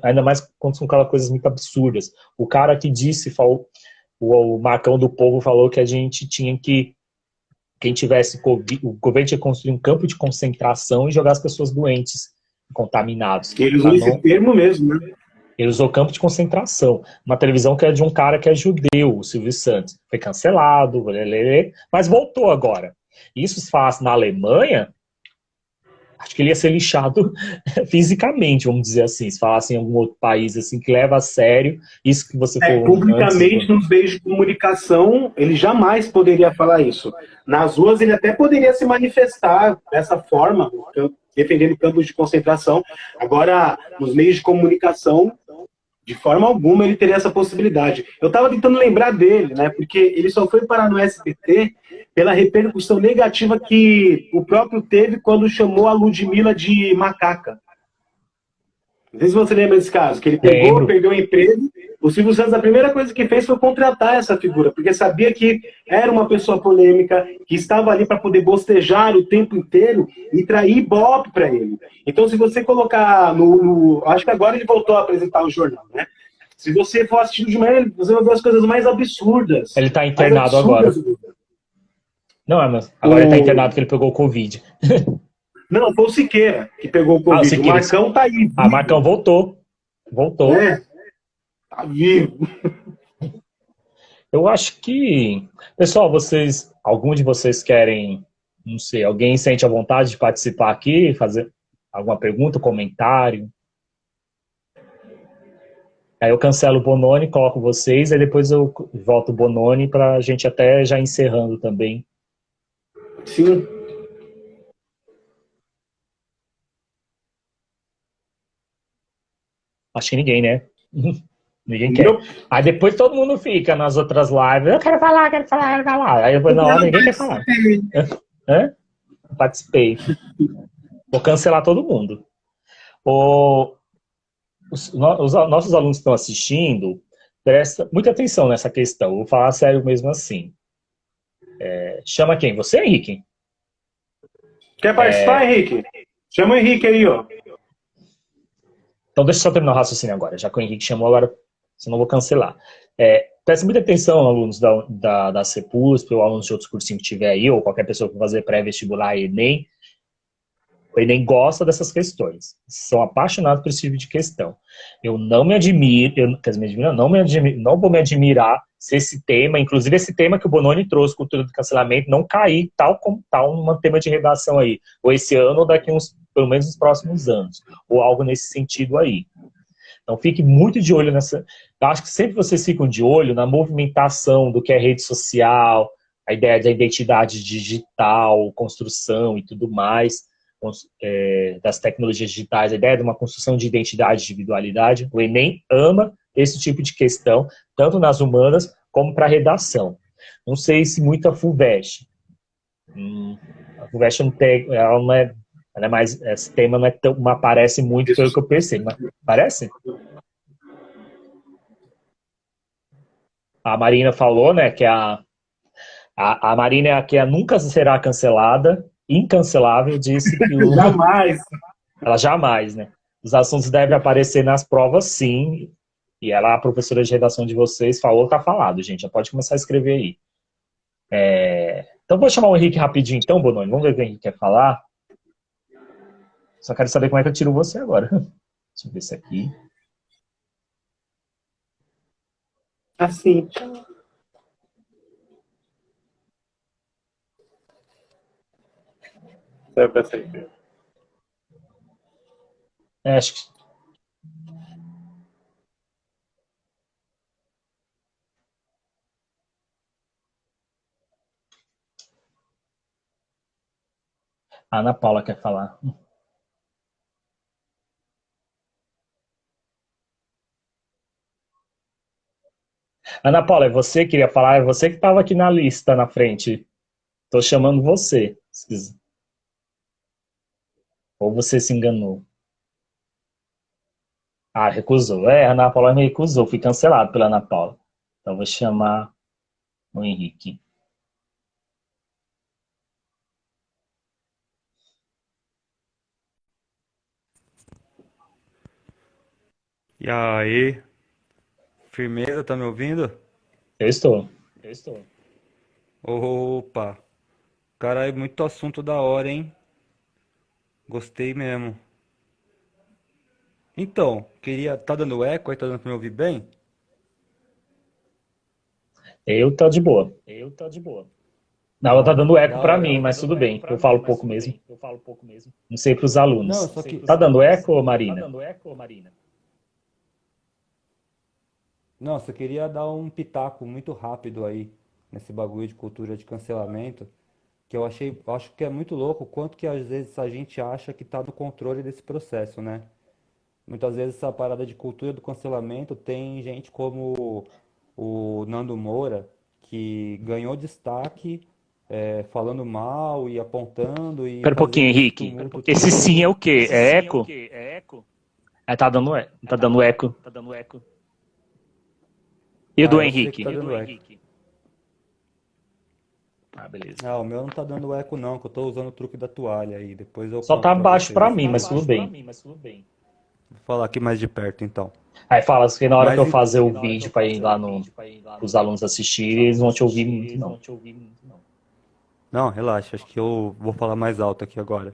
Ainda mais quando são aquelas coisas muito absurdas. O cara que falou, o Marcão do Povo falou que a gente tinha que quem tivesse Covid, o governo tinha que construir um campo de concentração e jogar as pessoas doentes, contaminados. Ele usou esse termo mesmo, né? Ele usou campo de concentração. Uma televisão que é de um cara que é judeu, o Silvio Santos. Foi cancelado, mas voltou agora. Isso se falasse na Alemanha, acho que ele ia ser lixado fisicamente, vamos dizer assim. Se falasse em algum outro país assim que leva a sério isso que você falou. Publicamente, nos meios de comunicação, ele jamais poderia falar isso. Nas ruas, ele até poderia se manifestar dessa forma, defendendo campos de concentração. Agora, nos meios de comunicação, de forma alguma ele teria essa possibilidade. Eu estava tentando lembrar dele, né? Porque ele só foi parar no SBT pela repercussão negativa que o próprio teve quando chamou a Ludmilla de macaca. Não sei se você lembra desse caso, que ele perdeu o emprego. O Silvio Santos, a primeira coisa que fez foi contratar essa figura, porque sabia que era uma pessoa polêmica, que estava ali para poder bostejar o tempo inteiro e trair ibope para ele. Então, se você colocar acho que agora ele voltou a apresentar o jornal, né? Se você for assistir de manhã, você vai ver as coisas mais absurdas. Ele está internado agora. Não, mas agora ele está internado porque ele pegou o Covid. Não, foi o Siqueira que pegou o Covid. O Marcão tá aí. Ah, Marcão voltou. Voltou. Tá vivo. Eu acho que... Pessoal, algum de vocês querem, não sei, alguém sente a vontade de participar aqui, fazer alguma pergunta, comentário? Aí eu cancelo o Bononi, coloco vocês, aí depois eu volto o Bononi para a gente até já encerrando também. Sim. Acho que ninguém, né? Ninguém quer. Aí depois todo mundo fica nas outras lives. Eu quero falar, quero falar, quero falar. Aí depois na hora ninguém quer falar. Hã? Participei. Vou cancelar todo mundo. Os nossos alunos que estão assistindo, presta muita atenção nessa questão. Vou falar sério mesmo assim. Chama quem? Você, Henrique? Quer participar, Henrique? Chama o Henrique aí, ó. Então deixa eu só terminar o raciocínio agora. Já que o Henrique chamou, agora senão eu vou cancelar. Presta muita atenção, alunos da CEPUSP, ou alunos de outros cursinhos que tiver aí, ou qualquer pessoa que vai fazer pré-vestibular e Enem. O Enem gosta dessas questões. São apaixonados por esse tipo de questão. Eu não me admiro, não vou me admirar se esse tema, inclusive esse tema que o Bononi trouxe, cultura do cancelamento, não cair tal como tal um tema de redação aí. Ou esse ano, ou daqui pelo menos nos próximos anos. Ou algo nesse sentido aí. Então fique muito de olho nessa... Eu acho que sempre vocês ficam de olho na movimentação do que é rede social, a ideia da identidade digital, construção e tudo mais, das tecnologias digitais, a ideia de uma construção de identidade e individualidade. O Enem ama esse tipo de questão, tanto nas humanas como para redação. Não sei se muita FUVEST. A FUVEST não tem, ela é mais, esse tema não aparece muito pelo que eu percebo, mas parece? A Marina falou, né, que a Marina é a que nunca será cancelada, incancelável, disse que Jamais. ela jamais, né? Os assuntos devem aparecer nas provas, sim. E ela, a professora de redação de vocês, falou, tá falado, gente. Já pode começar a escrever aí. Então, vou chamar o Henrique rapidinho, então, Bononi. Vamos ver o que o Henrique quer falar. Só quero saber como é que eu tiro você agora. Deixa eu ver isso aqui. Assim. Acho que... A Ana Paula quer falar. Ana Paula, é você que queria falar? É você que estava aqui na lista, na frente. Estou chamando você. Ou você se enganou? Ah, recusou. A Ana Paula me recusou. Fui cancelado pela Ana Paula. Então, vou chamar o Henrique. E aí, firmeza, tá me ouvindo? Eu estou. Opa, caralho, muito assunto da hora, hein? Gostei mesmo. Então, queria. Tá dando eco aí? Tá dando pra me ouvir bem? Eu tô de boa. Não, ela tá dando eco Da pra hora. mim, mas tudo bem. Eu falo pouco mesmo. Não sei pros Não, alunos. só que. Tá dando eco, Marina? Não, só queria dar um pitaco muito rápido aí nesse bagulho de cultura de cancelamento. Que acho que é muito louco o quanto que às vezes a gente acha que tá no controle desse processo, né? Muitas vezes essa parada de cultura do cancelamento tem gente como o Nando Moura, que ganhou destaque falando mal e apontando e Espera um pouquinho, fazendo esse Henrique. tumulto Esse sim é todo. o quê? É eco? Tá dando eco. E o Ah, do é você que Henrique? tá dando eco. Ah, beleza. Ah, o meu não tá dando eco não, que eu tô usando o truque da toalha aí. Depois eu Só conto tá pra baixo pra vocês. mim, mas tudo bem. Vou falar aqui mais de perto então. Aí fala que na hora que Mas eu em- fazer o vídeo pra ir lá os alunos assistirem, eles vão te ouvir muito, não. Não, relaxa, acho que eu vou falar mais alto aqui agora.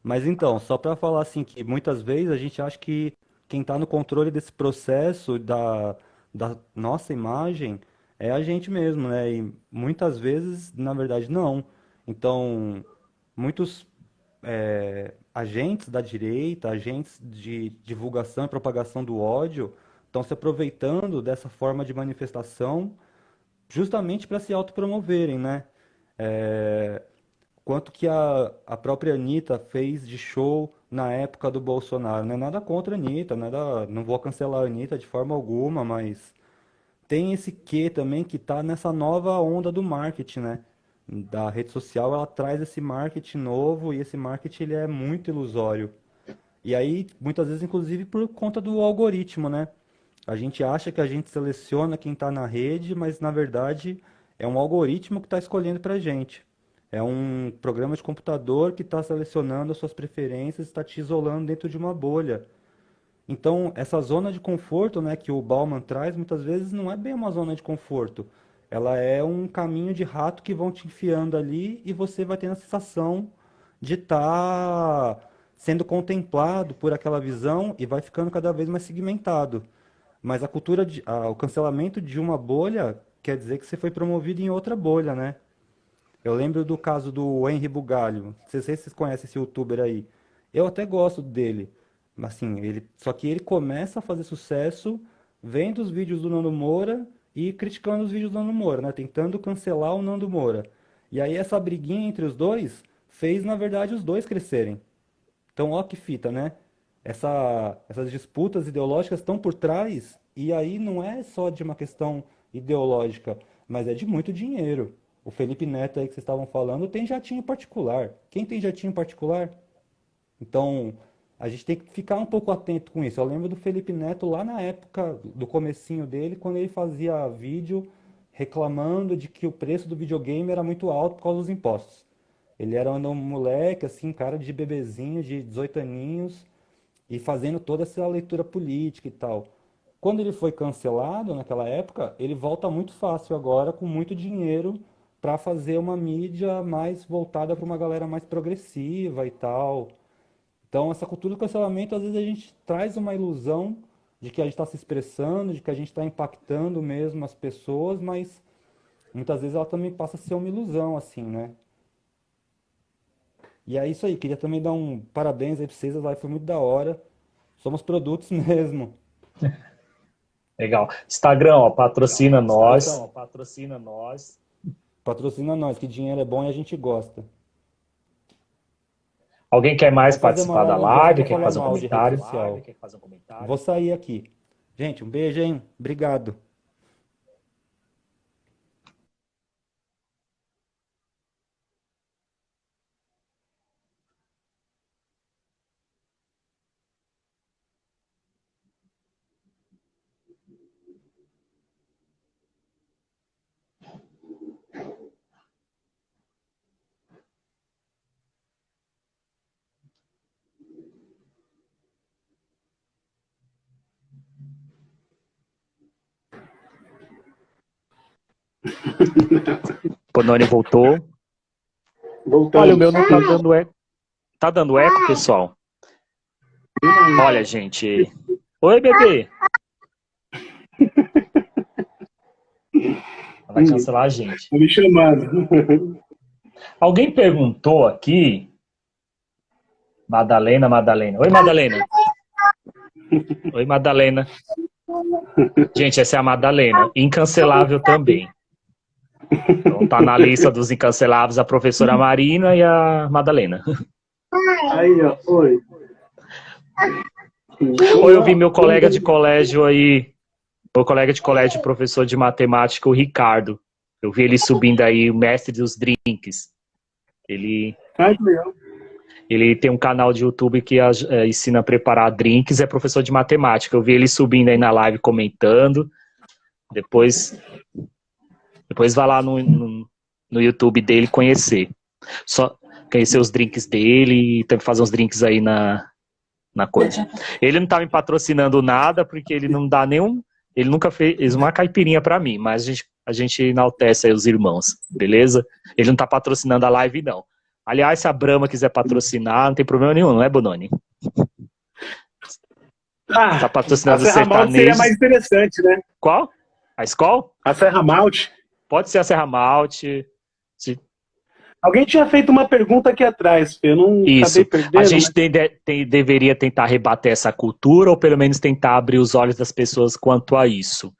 Mas então, só para falar assim que muitas vezes a gente acha que quem está no controle desse processo da nossa imagem é a gente mesmo, né? E muitas vezes, na verdade, não. Então, muitos agentes da direita, agentes de divulgação e propagação do ódio, estão se aproveitando dessa forma de manifestação justamente para se autopromoverem, né? É, quanto que a própria Anitta fez de show na época do Bolsonaro. Não é nada contra a Anitta, não vou cancelar a Anitta de forma alguma, mas tem esse quê também que está nessa nova onda do marketing, né? Da rede social, ela traz esse marketing novo e esse marketing ele é muito ilusório. E aí, muitas vezes, inclusive, por conta do algoritmo, né? A gente acha que a gente seleciona quem está na rede, mas na verdade é um algoritmo que está escolhendo para a gente. É um programa de computador que está selecionando as suas preferências, está te isolando dentro de uma bolha. Então, essa zona de conforto, né, que o Bauman traz, muitas vezes não é bem uma zona de conforto. Ela é um caminho de rato que vão te enfiando ali e você vai tendo a sensação de estar sendo contemplado por aquela visão e vai ficando cada vez mais segmentado. Mas o cancelamento de uma bolha quer dizer que você foi promovido em outra bolha, né? Eu lembro do caso do Henry Bugalho. Não sei se vocês conhecem esse youtuber aí. Eu até gosto dele. Mas assim, só que ele começa a fazer sucesso vendo os vídeos do Nando Moura e criticando os vídeos do Nando Moura, né? Tentando cancelar o Nando Moura. E aí essa briguinha entre os dois fez, na verdade, os dois crescerem. Então, ó que fita, né? essas disputas ideológicas estão por trás, e aí não é só de uma questão ideológica, mas é de muito dinheiro. O Felipe Neto aí que vocês estavam falando tem jatinho particular. Quem tem jatinho particular? Então, a gente tem que ficar um pouco atento com isso. Eu lembro do Felipe Neto lá na época do comecinho dele, quando ele fazia vídeo reclamando de que o preço do videogame era muito alto por causa dos impostos. Ele era um moleque, assim, cara de bebezinho, de 18 aninhos, e fazendo toda essa leitura política e tal. Quando ele foi cancelado naquela época, ele volta muito fácil agora, com muito dinheiro, para fazer uma mídia mais voltada para uma galera mais progressiva e tal. Então, essa cultura do cancelamento, às vezes a gente traz uma ilusão de que a gente está se expressando, de que a gente está impactando mesmo as pessoas, mas muitas vezes ela também passa a ser uma ilusão, assim, né? E é isso aí, queria também dar um parabéns aí pra vocês, a live foi muito da hora. Somos produtos mesmo. Legal. Instagram, ó, patrocina nós. Patrocina nós, que dinheiro é bom e a gente gosta. Alguém quer mais Vou fazer participar da mal, não vou live? Quer falar fazer um mal de rede comentário? social. Vou sair aqui. Gente, um beijo, hein? Obrigado. Bononi voltou. Voltando. Olha, o meu não tá dando eco. Tá dando eco, pessoal? Olha, gente. Oi, bebê. Vai cancelar a gente. Tá me chamando. Alguém perguntou aqui. Madalena. Oi, Madalena. Oi, Madalena. Gente, essa é a Madalena. Incancelável também. Então tá na lista dos incanceláveis a professora Marina e a Madalena. Aí, ó. Oi. Oi, eu vi meu colega de colégio aí. Meu colega de colégio, professor de matemática, o Ricardo. Eu vi ele subindo aí, o mestre dos drinks. Ele tem um canal de YouTube que ensina a preparar drinks, é professor de matemática. Eu vi ele subindo aí na live comentando. Depois vai lá no YouTube dele conhecer. Só conhecer os drinks dele e também fazer uns drinks aí na coisa. Ele não tá me patrocinando nada, porque ele não dá nenhum. Ele nunca fez uma caipirinha pra mim, mas a gente enaltece aí os irmãos, beleza? Ele não tá patrocinando a live, não. Aliás, se a Brahma quiser patrocinar, não tem problema nenhum, não é, Bononi? Tá patrocinando a Serra Malte seria mais interessante, né? Qual? A Skol? A Serra Malte. Pode ser a Serra Malte. Alguém tinha feito uma pergunta aqui atrás, eu não Isso. acabei perdendo. A gente deveria tentar rebater essa cultura, ou pelo menos tentar abrir os olhos das pessoas quanto a isso.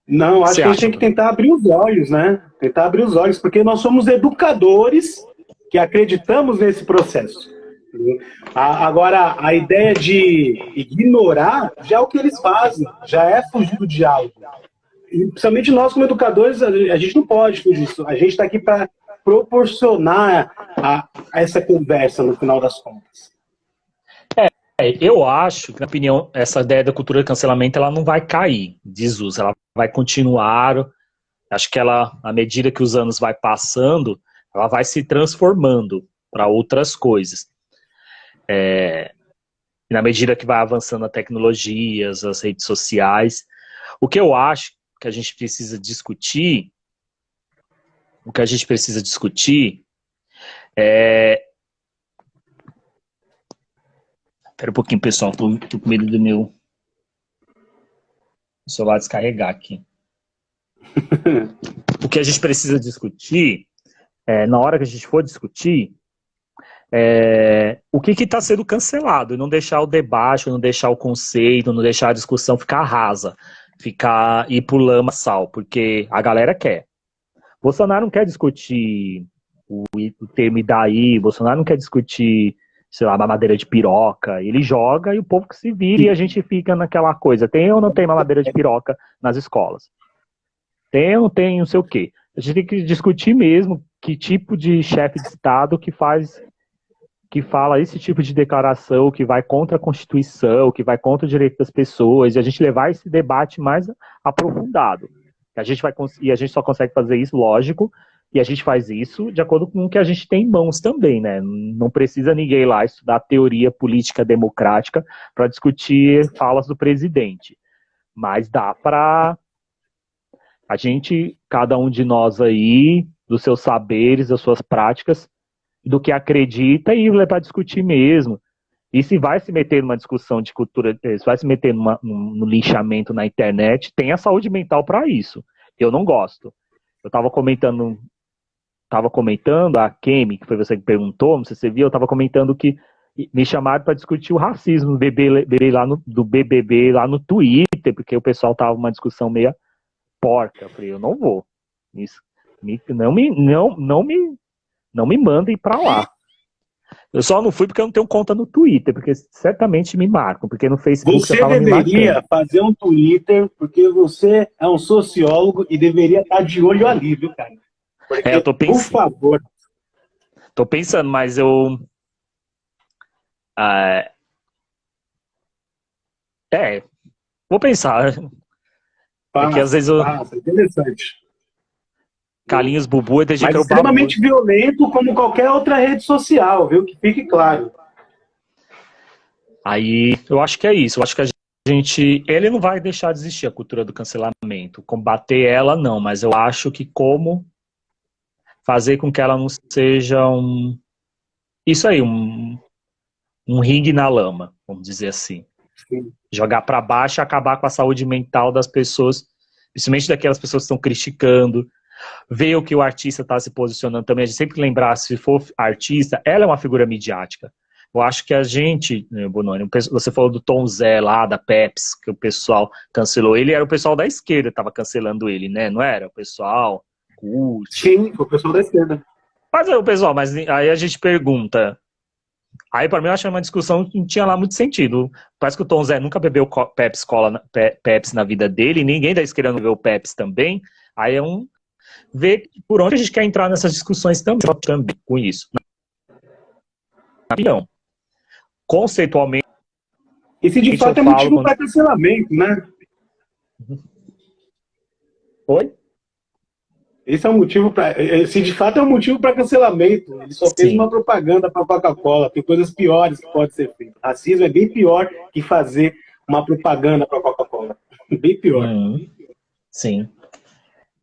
Não, acho que a gente tem que tentar abrir os olhos, né? Tentar abrir os olhos, porque nós somos educadores que acreditamos nesse processo. Agora, a ideia de ignorar já é o que eles fazem, já é fugir do diálogo. E, principalmente nós, como educadores, a gente não pode fugir disso. A gente está aqui para proporcionar essa conversa no final das contas. Eu acho que, na minha opinião, essa ideia da cultura de cancelamento ela não vai cair em desuso, ela vai continuar. Acho que ela, à medida que os anos vai passando, ela vai se transformando para outras coisas. E na medida que vai avançando a tecnologia, as redes sociais, o que eu acho que a gente precisa discutir, é... Espera um pouquinho, pessoal, tô com medo do meu celular descarregar aqui. O que a gente precisa discutir, na hora que a gente for discutir, o que está sendo cancelado, e não deixar o debate, não deixar o conceito, não deixar a discussão ficar rasa, ir pro lama-sal, porque a galera quer. Bolsonaro não quer discutir o termo e daí, Bolsonaro não quer discutir sei lá, mamadeira de piroca. Ele joga e o povo que se vira e a gente fica naquela coisa. Tem ou não tem mamadeira de piroca nas escolas? Tem ou não tem, não sei o quê. A gente tem que discutir mesmo que tipo de chefe de Estado que fala esse tipo de declaração, que vai contra a Constituição, que vai contra o direito das pessoas, e a gente levar esse debate mais aprofundado. A gente só consegue fazer isso, lógico, e a gente faz isso de acordo com o que a gente tem em mãos também, né? Não precisa ninguém lá estudar teoria política democrática para discutir falas do presidente. Mas dá para a gente, cada um de nós aí, dos seus saberes, das suas práticas, do que acredita e levar a discutir mesmo. E se vai se meter numa discussão de cultura, se vai se meter no linchamento na internet, tem a saúde mental para isso. Eu não gosto. Eu estava comentando a Kemi, que foi você que perguntou, não sei se você viu, eu estava comentando que me chamaram para discutir o racismo do BBB lá no Twitter, porque o pessoal tava uma discussão meio porca. Eu falei, eu não vou. Não me mandem pra lá. Eu só não fui porque eu não tenho conta no Twitter, porque certamente me marcam, porque no Facebook Você já tava me marcando. deveria fazer um Twitter, porque você é um sociólogo e deveria estar de olho ali, viu, cara? Porque, Eu tô pensando. por favor. Tô pensando, mas eu... vou pensar. Porque às vezes interessante. Carlinhos Bubu, Mas extremamente violento como qualquer outra rede social, viu? Que fique claro. Aí, eu acho que é isso. Eu acho que a gente... Ele não vai deixar de existir, a cultura do cancelamento. Combater ela, não. Mas eu acho que como fazer com que ela não seja isso aí, um ringue na lama, vamos dizer assim. Sim. Jogar para baixo e acabar com a saúde mental das pessoas, principalmente daquelas pessoas que estão criticando. Ver o que o artista está se posicionando também. A gente sempre lembrar, se for artista, ela é uma figura midiática. Eu acho que a gente, Bononi, você falou do Tom Zé lá, da Pepsi, que o pessoal cancelou ele, era o pessoal da esquerda que estava cancelando ele, né? Não era? O pessoal curte. Sim, foi o pessoal da esquerda. Mas aí o pessoal, aí a gente pergunta. Aí para mim eu acho uma discussão que não tinha lá muito sentido. Parece que o Tom Zé nunca bebeu Pepsi na vida dele, e ninguém da esquerda não bebeu Pepsi também. Aí é ver por onde a gente quer entrar nessas discussões também com isso. Na opinião. Conceitualmente. E se de fato é motivo para cancelamento, né? Oi? Esse é um motivo para. Se de fato é um motivo para cancelamento. Ele só fez uma propaganda para a Coca-Cola. Tem coisas piores que pode ser feito. Racismo é bem pior que fazer uma propaganda para a Coca-Cola. Bem pior. Sim.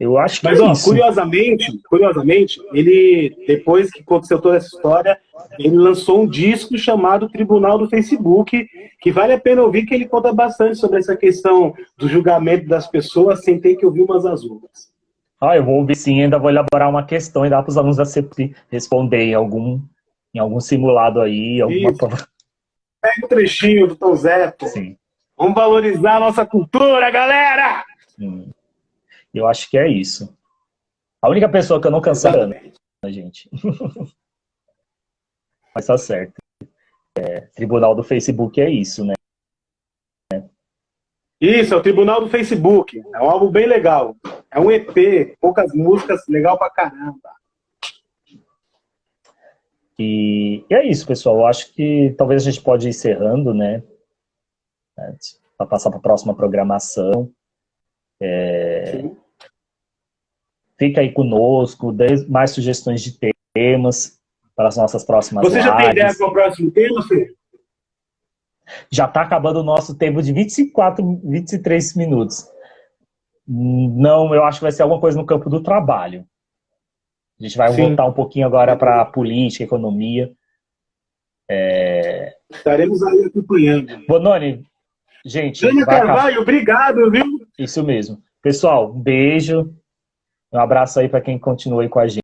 Eu acho que Mas, curiosamente, ele, depois que aconteceu toda essa história, ele lançou um disco chamado Tribunal do Facebook, que vale a pena ouvir, que ele conta bastante sobre essa questão do julgamento das pessoas sem ter que ouvir umas às outras. Eu vou ouvir sim, ainda vou elaborar uma questão e dar para os alunos da CEP responder em algum simulado aí. Pega um trechinho do Tom Zé. Sim. Vamos valorizar a nossa cultura, galera! Sim. Eu acho que é isso. A única pessoa que eu não cancelo é a gente. Mas tá certo. Tribunal do Facebook é isso, né? Isso, é o Tribunal do Facebook. É um álbum bem legal. É um EP, poucas músicas, legal pra caramba. E é isso, pessoal. Eu acho que talvez a gente pode ir encerrando, né? Para passar para a próxima programação. Fica aí conosco, dê mais sugestões de temas para as nossas próximas lives. Você já tem ideia qual é o próximo tema, Fê? Já está acabando o nosso tempo de 23 minutos. Não, eu acho que vai ser alguma coisa no campo do trabalho. A gente vai voltar um pouquinho agora para política, economia. Estaremos aí acompanhando. Bononi, gente... Jânio Carvalho, obrigado, viu? Isso mesmo. Pessoal, um beijo. Um abraço aí para quem continua aí com a gente.